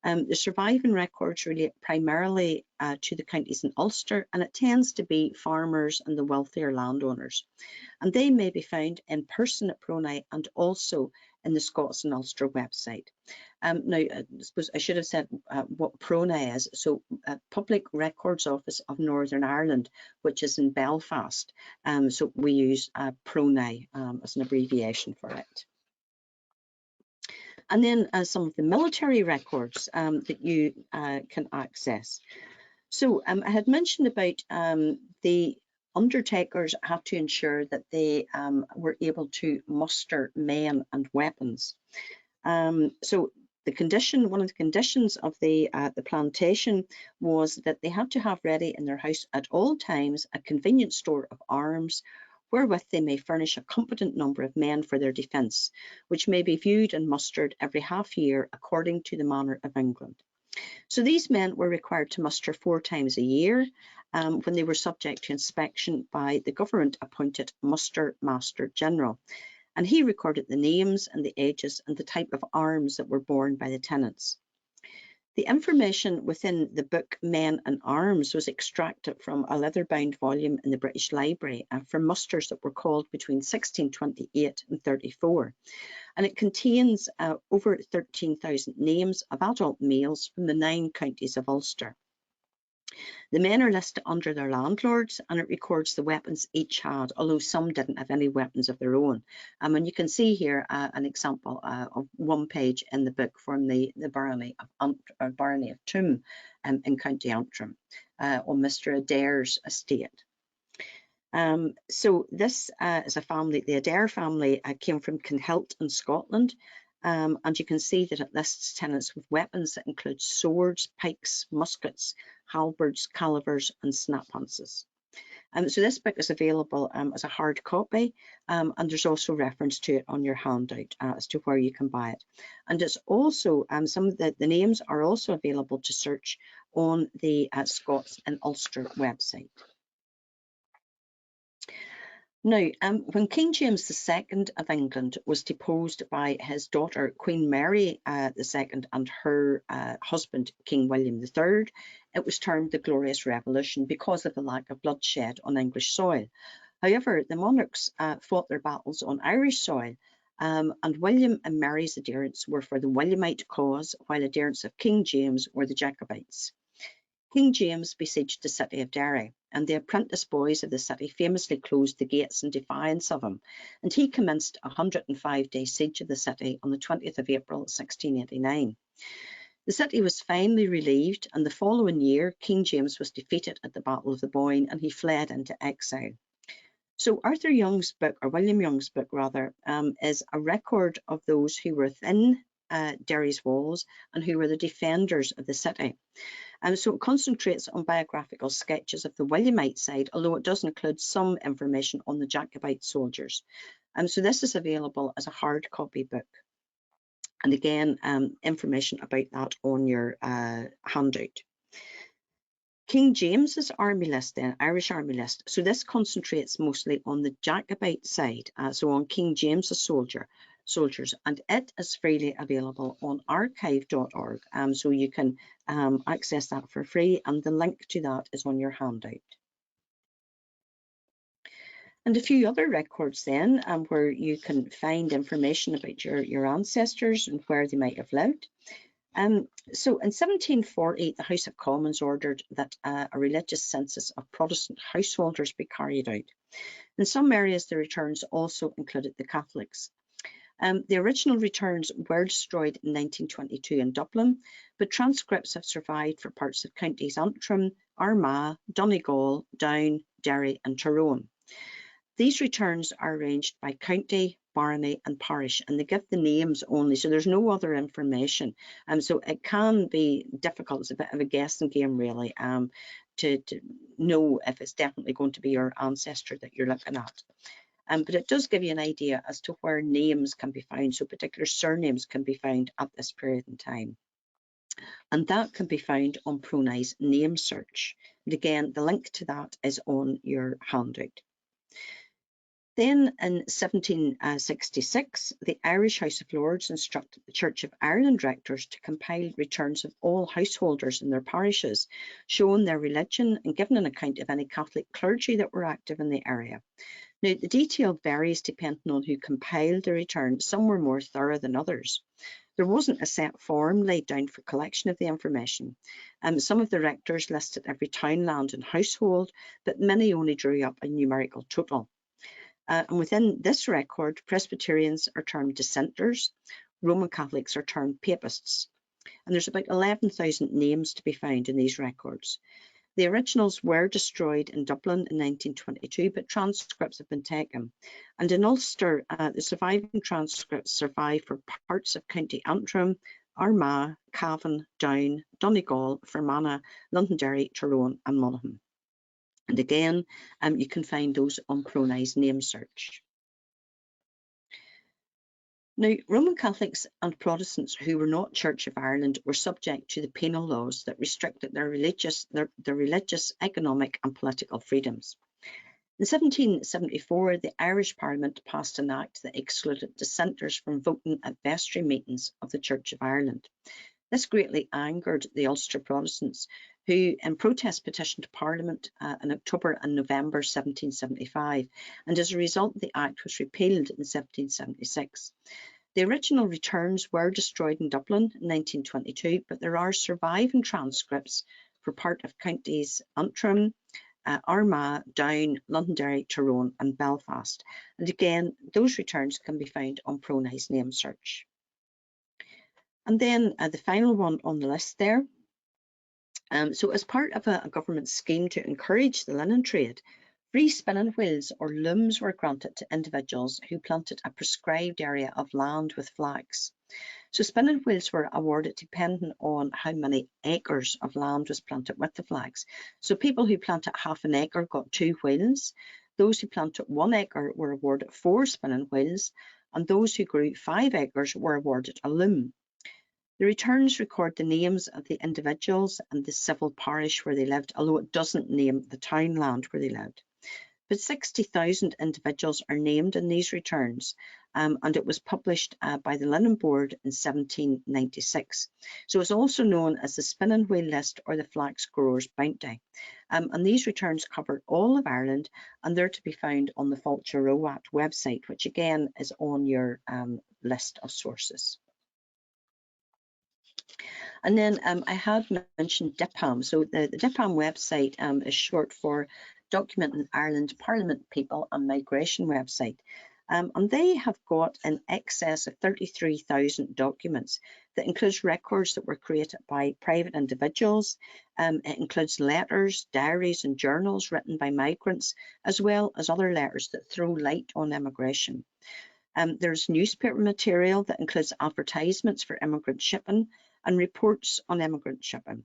Speaker 2: The surviving records relate primarily to the counties in Ulster, and it tends to be farmers and the wealthier landowners. And they may be found in person at Pronay and also in the Scots and Ulster website. Now, I suppose I should have said what Pronay is. So Public Records Office of Northern Ireland, which is in Belfast. So we use Pronay as an abbreviation for it. And then some of the military records that you can access. So I had mentioned about the undertakers had to ensure that they were able to muster men and weapons. So one of the conditions of the plantation was that they had to have ready in their house at all times a convenient store of arms, wherewith they may furnish a competent number of men for their defence, which may be viewed and mustered every half year according to the manner of England. So these men were required to muster 4 times a year when they were subject to inspection by the government-appointed Muster Master General, and he recorded the names and the ages and the type of arms that were borne by the tenants. The information within the book Men and Arms was extracted from a leather-bound volume in the British Library from musters that were called between 1628 and 34. And it contains over 13,000 names of adult males from the 9 counties of Ulster. The men are listed under their landlords, and it records the weapons each had, although some didn't have any weapons of their own. And you can see here an example of one page in the book from the barony of Tuam in County Antrim on Mr. Adair's estate. So this is a family, the Adair family came from Kinhilt in Scotland, and you can see that it lists tenants with weapons that include swords, pikes, muskets, halberds, calivers and snap-hances. So this book is available as a hard copy, and there's also reference to it on your handout as to where you can buy it. And it's also, some of the names are also available to search on the Scots and Ulster website. Now, when King James II of England was deposed by his daughter Queen Mary II and her husband King William III, it was termed the Glorious Revolution because of the lack of bloodshed on English soil. However, the monarchs fought their battles on Irish soil, and William and Mary's adherents were for the Williamite cause, while adherents of King James were the Jacobites. King James besieged the city of Derry, and the apprentice boys of the city famously closed the gates in defiance of him, and he commenced a 105-day siege of the city on the 20th of April 1689. The city was finally relieved, and the following year King James was defeated at the Battle of the Boyne, and he fled into exile. So Arthur Young's book, or William Young's book rather, is a record of those who were within Derry's walls and who were the defenders of the city. So it concentrates on biographical sketches of the Williamite side, although it does include some information on the Jacobite soldiers. So this is available as a hard copy book. And again, information about that on your handout. King James's army list then, Irish army list. So this concentrates mostly on the Jacobite side, so on King James's soldiers, and it is freely available on archive.org, so you can access that for free, and the link to that is on your handout. And a few other records then, where you can find information about your ancestors and where they might have lived. So in 1740, the House of Commons ordered that a religious census of Protestant householders be carried out. In some areas, the returns also included the Catholics. The original returns were destroyed in 1922 in Dublin, but transcripts have survived for parts of counties Antrim, Armagh, Donegal, Down, Derry and Tyrone. These returns are arranged by county, barony and parish, and they give the names only, so there's no other information. So it can be difficult, it's a bit of a guessing game really, to know if it's definitely going to be your ancestor that you're looking at. But it does give you an idea as to where names can be found, so particular surnames can be found at this period in time. And that can be found on Pronai's name search. And again, the link to that is on your handout. Then in 1766, the Irish House of Lords instructed the Church of Ireland rectors to compile returns of all householders in their parishes, showing their religion and giving an account of any Catholic clergy that were active in the area. Now, the detail varies depending on who compiled the return. Some were more thorough than others. There wasn't a set form laid down for collection of the information. Some of the rectors listed every townland and household, but many only drew up a numerical total. And within this record, Presbyterians are termed dissenters, Roman Catholics are termed papists. And there's about 11,000 names to be found in these records. The originals were destroyed in Dublin in 1922, but transcripts have been taken. And in Ulster, the surviving transcripts survive for parts of County Antrim, Armagh, Cavan, Down, Donegal, Fermanagh, Londonderry, Tyrone and Monaghan. And again, you can find those on Pronai's name search. Now, Roman Catholics and Protestants who were not Church of Ireland were subject to the penal laws that restricted their religious, economic and political freedoms. In 1774, the Irish Parliament passed an act that excluded dissenters from voting at vestry meetings of the Church of Ireland. This greatly angered the Ulster Protestants, who in protest petitioned Parliament in October and November 1775, and as a result the Act was repealed in 1776. The original returns were destroyed in Dublin in 1922, but there are surviving transcripts for part of counties Antrim, Armagh, Down, Londonderry, Tyrone and Belfast. And again, those returns can be found on Pronai's name search. And then the final one on the list there. So as part of a government scheme to encourage the linen trade, free spinning wheels or looms were granted to individuals who planted a prescribed area of land with flax. So spinning wheels were awarded depending on how many acres of land was planted with the flax. So people who planted half an acre got 2 wheels. Those who planted 1 acre were awarded 4 spinning wheels, and those who grew 5 acres were awarded a loom. The returns record the names of the individuals and the civil parish where they lived, although it doesn't name the townland where they lived. But 60,000 individuals are named in these returns, and it was published by the Linen Board in 1796. So it's also known as the Spinning Wheel List or the Flax Growers' Bounty. And these returns cover all of Ireland, and they're to be found on the Fáilte Rómhaith website, which again is on your list of sources. And then I had mentioned DIPAM. So the DIPAM website is short for Documenting Ireland Parliament People and Migration website. And they have got in excess of 33,000 documents that includes records that were created by private individuals. It includes letters, diaries and journals written by migrants, as well as other letters that throw light on immigration. There's newspaper material that includes advertisements for immigrant shipping and reports on immigrant shipping.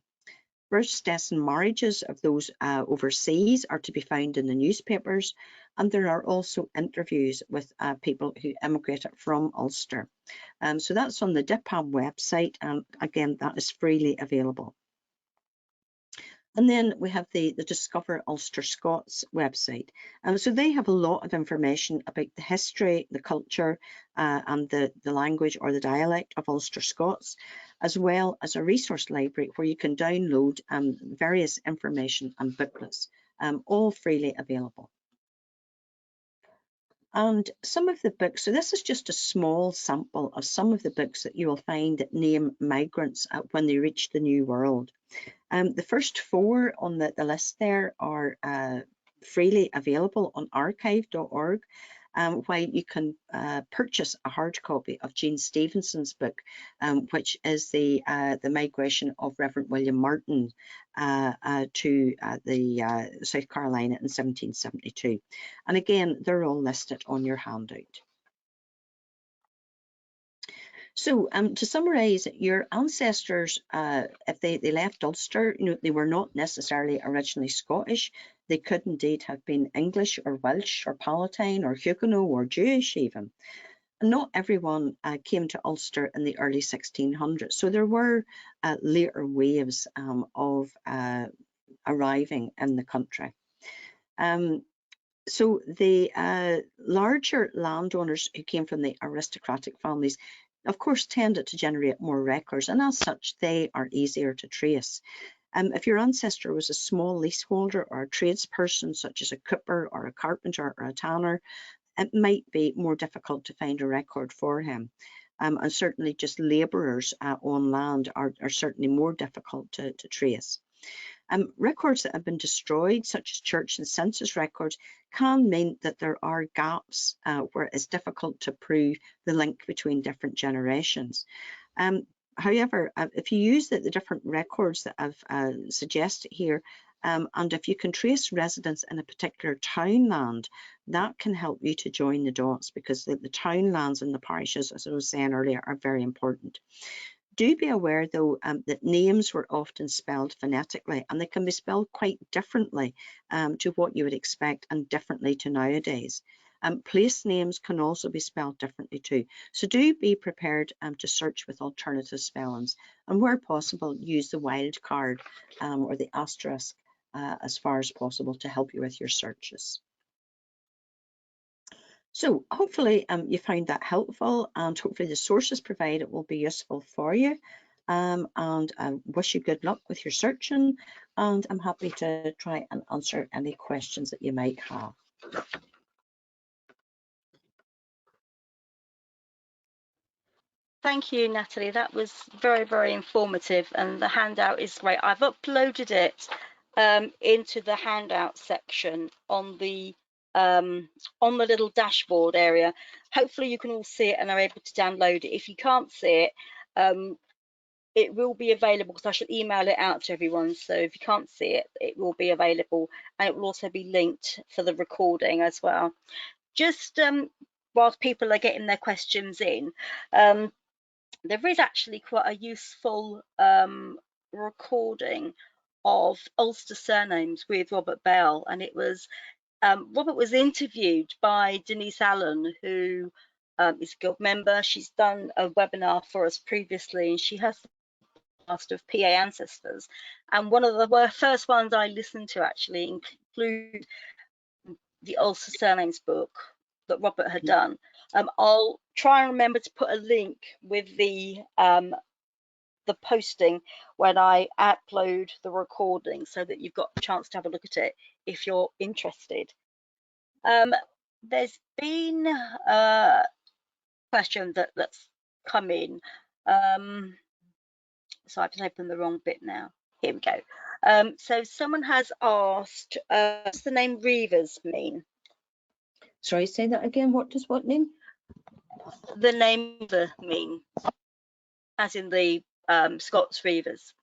Speaker 2: Births, deaths and marriages of those overseas are to be found in the newspapers, and there are also interviews with people who immigrated from Ulster. So that's on the DIPAM website, and again that is freely available. And then we have the Discover Ulster-Scots website. So they have a lot of information about the history, the culture, and the language or the dialect of Ulster-Scots, as well as a resource library where you can download various information and booklets, all freely available. And some of the books, so this is just a small sample of some of the books that you will find that name migrants when they reach the New World. The first 4 on the list there are freely available on archive.org, while you can purchase a hard copy of Jean Stevenson's book, which is the migration of Reverend William Martin to South Carolina in 1772. And again, they're all listed on your handout. So to summarise, your ancestors, if they left Ulster, they were not necessarily originally Scottish. They could indeed have been English or Welsh or Palatine or Huguenot or Jewish even. And not everyone came to Ulster in the early 1600s. So there were later waves of arriving in the country. So the larger landowners who came from the aristocratic families, of course, tended to generate more records, and as such, they are easier to trace. If your ancestor was a small leaseholder or a tradesperson, such as a cooper or a carpenter or a tanner, it might be more difficult to find a record for him. And certainly just labourers on land are certainly more difficult to trace. Records that have been destroyed, such as church and census records, can mean that there are gaps where it's difficult to prove the link between different generations. However, if you use the different records that I've suggested here, And if you can trace residence in a particular townland, that can help you to join the dots, because the townlands in the parishes, as I was saying earlier, are very important. Do be aware, though, that names were often spelled phonetically, and they can be spelled quite differently to what you would expect, and differently to nowadays. Place names can also be spelled differently too. So do be prepared to search with alternative spellings, and where possible, use the wild card or the asterisk as far as possible to help you with your searches. So hopefully you found that helpful, and hopefully the sources provided will be useful for you. And I wish you good luck with your searching, and I'm happy to try and answer any questions that you might have.
Speaker 3: Thank you, Natalie. That was very, very informative, and the handout is great. I've uploaded it into the handout section on the little dashboard area. Hopefully you can all see it and are able to download it. If you can't see it, it will be available, because I shall email it out to everyone. So if you can't see it, it will be available, and it will also be linked for the recording as well. Just whilst people are getting their questions in, there is actually quite a useful recording of Ulster surnames with Robert Bell, and it was Robert was interviewed by Denise Allen, who is a guild member. She's done a webinar for us previously, and she has the past of PA ancestors, and one of the first ones I listened to actually include the Ulster surnames book that Robert had done. I'll try and remember to put a link with the posting when I upload the recording, so that you've got a chance to have a look at it if you're interested. There's been a question that's come in. So I've just opened the wrong bit now. Here we go. So someone has asked, what's the name Reivers mean?
Speaker 2: Sorry, say that again. What does what mean?
Speaker 3: The name mean, as in the Scots Reivers.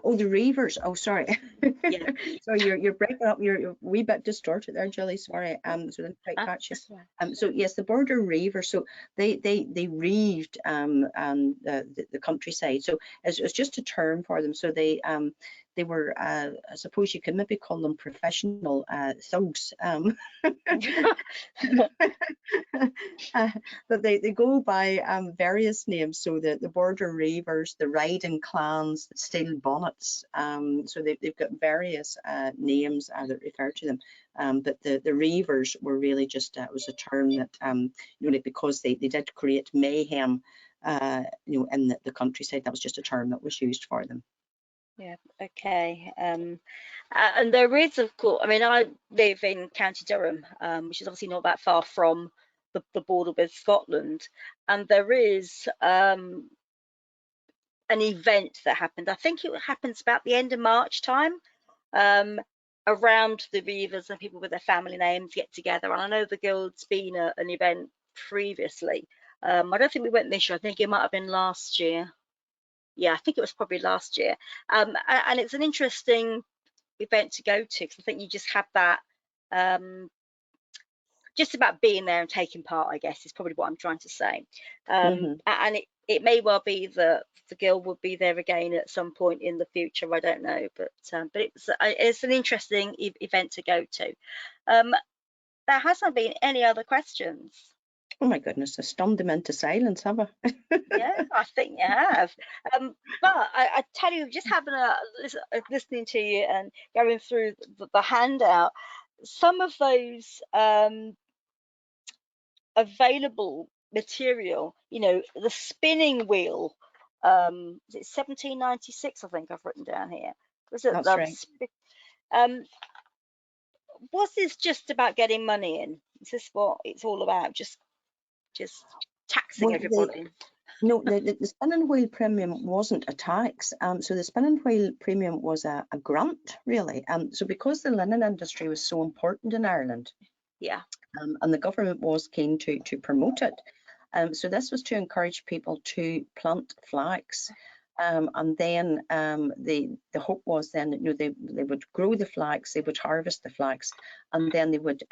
Speaker 2: Oh, the Reivers. Oh, sorry.
Speaker 3: Yeah.
Speaker 2: Sorry, you're breaking up. You're a wee bit distorted there, Julie. Sorry. So I didn't quite catch you. So yes, the border reivers. So they reived the countryside. So it's just a term for them. So they were, I suppose you could maybe call them professional thugs. But they go by various names. So the border reivers, the riding clans, the steel bonnets. So they've got various names that refer to them. But the reivers were really just, it was a term that, you know, because they did create mayhem, you know, in the countryside. That was just a term that was used for them.
Speaker 3: Yeah, okay. And there is, of course, I mean, I live in County Durham, which is obviously not that far from the border with Scotland, and there is an event that happened. I think it happens about the end of March time, around the Reivers, and people with their family names get together. And I know the Guild's been an event previously. I don't think we went this year. I think it might have been last year. Yeah, I think it was probably last year. And it's an interesting event to go to, because I think you just have that, just about being there and taking part, I guess, is probably what I'm trying to say. And it may well be that the Guild will be there again at some point in the future. I don't know, but it's an interesting event to go to. There hasn't been any other questions.
Speaker 2: Oh my goodness, I stunned them into silence, have I?
Speaker 3: Yeah, I think you have. But I tell you, just having listening to you and going through the handout, some of those available material, you know, the spinning wheel, is it 1796? I think I've written down here. Was it?
Speaker 2: That's right.
Speaker 3: Was this just about getting money in? Is this what it's all about? Just taxing everybody?
Speaker 2: No, the spinning wheel premium wasn't a tax. So the spinning wheel premium was a grant, really. So because the linen industry was so important in Ireland,
Speaker 3: yeah,
Speaker 2: and the government was keen to promote it. So this was to encourage people to plant flax And then the hope was then that they would grow the flax, they would harvest the flax, and then they would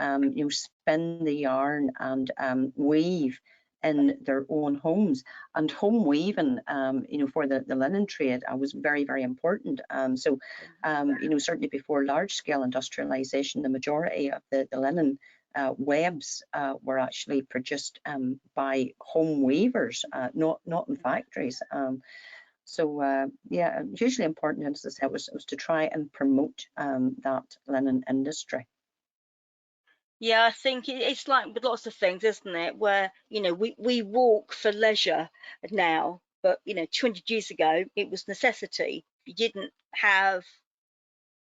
Speaker 2: spin the yarn and weave in their own homes. And home weaving for the linen trade was very, very important. So certainly before large scale industrialization, the majority of the linen webs were actually produced by home weavers, not in factories. So yeah, hugely important, as I said, was to try and promote that linen industry.
Speaker 3: Yeah, I think it's like with lots of things, isn't it? Where, we walk for leisure now, but 200 years ago it was necessity. You didn't have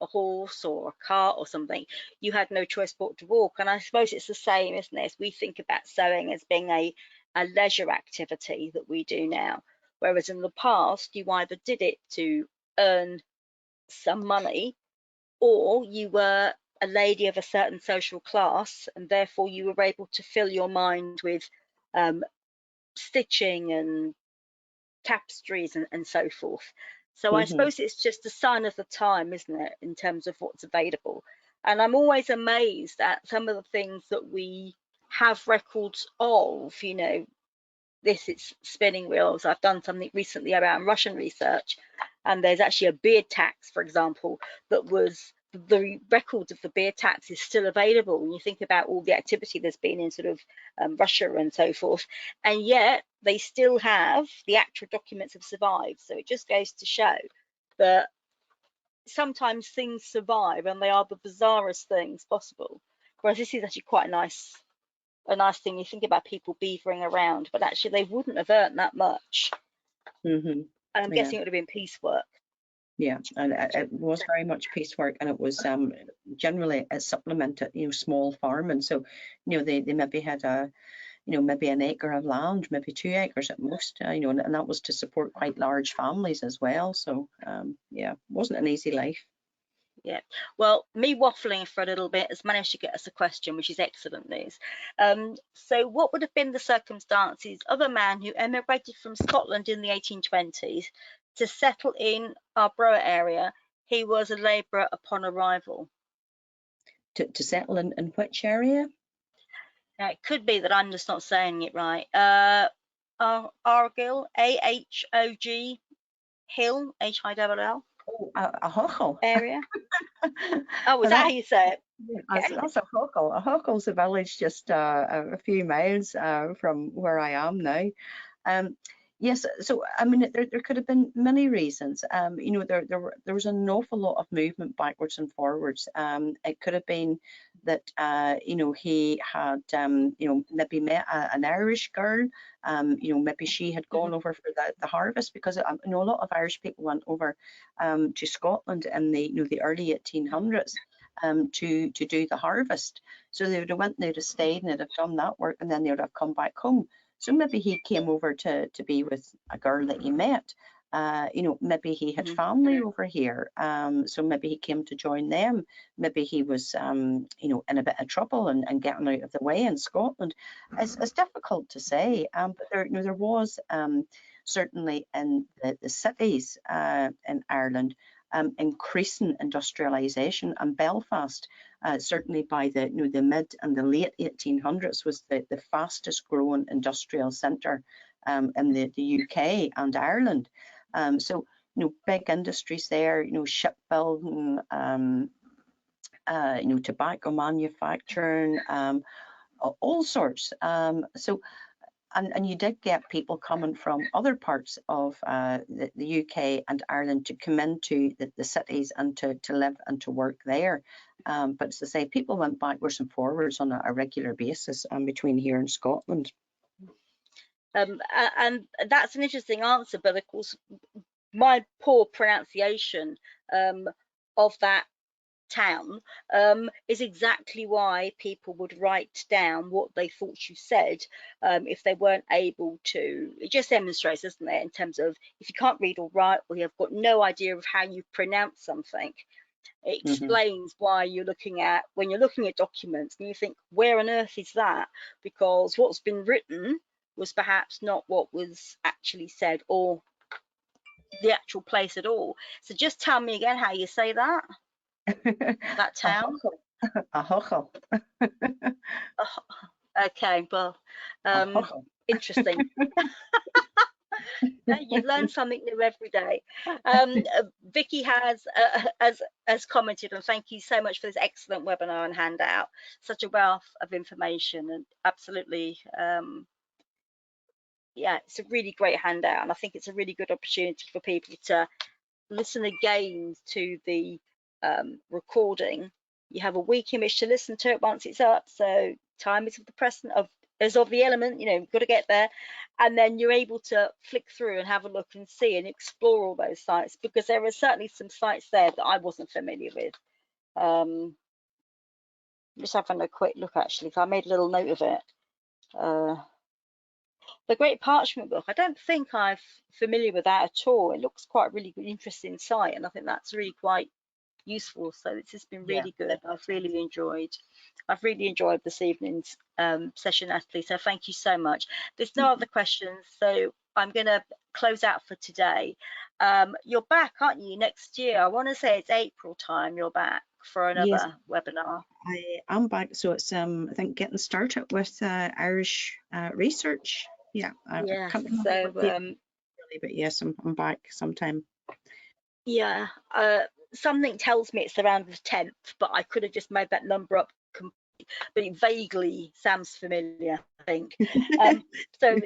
Speaker 3: a horse or a cart or something, you had no choice but to walk. And I suppose it's the same, isn't it? We think about sewing as being a leisure activity that we do now, whereas in the past you either did it to earn some money, or you were a lady of a certain social class, and therefore you were able to fill your mind with stitching and tapestries and so forth. So I suppose it's just a sign of the time, isn't it, in terms of what's available. And I'm always amazed at some of the things that we have records of, it's spinning wheels. I've done something recently around Russian research, and there's actually a beard tax, for example, that was the records of the beard tax is still available when you think about all the activity there's been in sort of Russia and so forth, and yet they still have the actual documents have survived. So it just goes to show that sometimes things survive, and they are the bizarrest things possible. Whereas this is actually quite a nice thing. You think about people beavering around, but actually they wouldn't have earned that much. And I'm guessing it would have been piecework.
Speaker 2: Yeah, and it was very much piecework, and it was generally a supplemented, small farming. So, they maybe had maybe an acre of land, maybe 2 acres at most, and that was to support quite large families as well. So, yeah, it wasn't an easy life.
Speaker 3: Yeah, well, me waffling for a little bit has managed to get us a question, which is excellent news. So what would have been the circumstances of a man who emigrated from Scotland in the 1820s to settle in our Arbroath area? He was a labourer upon arrival.
Speaker 2: To settle in which area?
Speaker 3: Now, it could be that I'm just not saying it right. Argyll, A-H-O-G, Hill, H-I-L-L.
Speaker 2: Oh, a hochel.
Speaker 3: Area. Oh, is that how you say it?
Speaker 2: Okay. That's a hochel. A hochel's a village just a few miles from where I am now. Yes, so I mean, there could have been many reasons. There was an awful lot of movement backwards and forwards. It could have been that he had maybe met an Irish girl. Maybe she had gone over for the harvest, because a lot of Irish people went over to Scotland in the early 1800s to do the harvest. So they would have went there to stay, and they'd have done that work, and then they would have come back home. So maybe he came over to be with a girl that he met. Maybe he had family over here, so maybe he came to join them. Maybe he was, in a bit of trouble and getting out of the way in Scotland. It's difficult to say, but there was certainly in the cities in Ireland increasing industrialisation, and Belfast, certainly by the mid and the late 1800s, was the fastest growing industrial centre in the UK and Ireland. So big industries there, shipbuilding, tobacco manufacturing, all sorts. And you did get people coming from other parts of the UK and Ireland to come into the cities and to live and to work there. But as I say, people went backwards and forwards on a regular basis between here and Scotland.
Speaker 3: And that's an interesting answer, but of course, my poor pronunciation of that town is exactly why people would write down what they thought you said if they weren't able to. It just demonstrates, doesn't it, in terms of if you can't read or write, or you've got no idea of how you pronounce something, it explains why when you're looking at documents and you think, where on earth is that? Because what's been written was perhaps not what was actually said, or the actual place at all. So just tell me again how you say that. That town.
Speaker 2: Ahochel.
Speaker 3: Okay, well, interesting. You learn something new every day. Vicky has commented, and thank you so much for this excellent webinar and handout. Such a wealth of information, and absolutely, yeah, it's a really great handout, and I think it's a really good opportunity for people to listen again to the recording. You have a week in which to listen to it once it's up, so time is of the present, is of the element, you know, you've got to get there, and then you're able to flick through and have a look and see and explore all those sites, because there are certainly some sites there that I wasn't familiar with. Just having a quick look, actually, because I made a little note of it. The Great Parchment Book, I don't think I'm familiar with that at all. It looks quite a really good, interesting site, and I think that's really quite useful. So this has been really good. I've really enjoyed this evening's session, Natalie. So thank you so much. There's no other questions, so I'm going to close out for today. You're back, aren't you, next year? I want to say it's April time. You're back for another webinar.
Speaker 2: I am back. So it's I think getting started with Irish research. Yeah.
Speaker 3: Yeah.
Speaker 2: Can't remember
Speaker 3: So
Speaker 2: what date really, but yes, I'm back sometime.
Speaker 3: Yeah. Something tells me it's around the 10th, but I could have just made that number up completely, but it vaguely sounds familiar, I think. So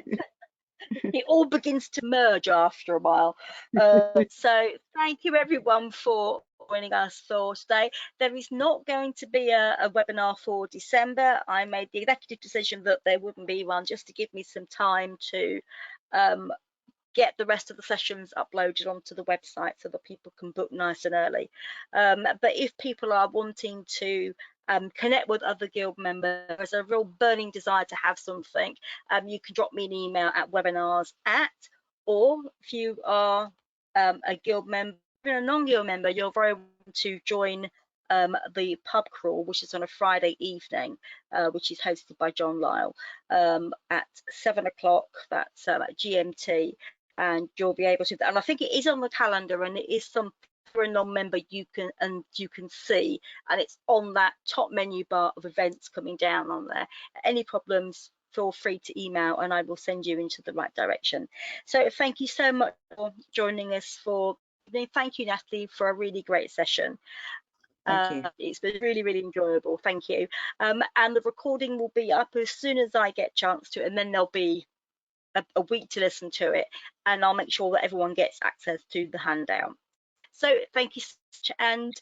Speaker 3: it all begins to merge after a while. So thank you everyone for joining us for today. There is not going to be a webinar for December. I made the executive decision that there wouldn't be one, just to give me some time to get the rest of the sessions uploaded onto the website so that people can book nice and early. But if people are wanting to connect with other guild members, there's a real burning desire to have something, you can drop me an email at webinars@, or if you are a guild member, a non-guild member, you're very welcome to join the pub crawl, which is on a Friday evening, which is hosted by John Lyle at 7 o'clock, that's GMT, and you'll be able to, and I think it is on the calendar, and it is something for a non-member you can see, and it's on that top menu bar of events coming down on there. Any problems, feel free to email and I will send you into the right direction. So thank you so much for joining us thank you, Natalie, for a really great session.
Speaker 2: Thank you.
Speaker 3: It's been really, really enjoyable. Thank you. And the recording will be up as soon as I get a chance to, and then there'll be a week to listen to it, and I'll make sure that everyone gets access to the handout. So thank you so much, and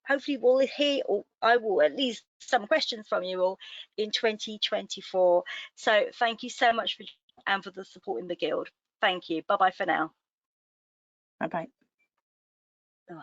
Speaker 3: hopefully we'll hear, or I will at least, some questions from you all in 2024. So thank you so much for the support in the guild. Thank you. Bye bye for now.
Speaker 2: Bye bye.
Speaker 3: Bye.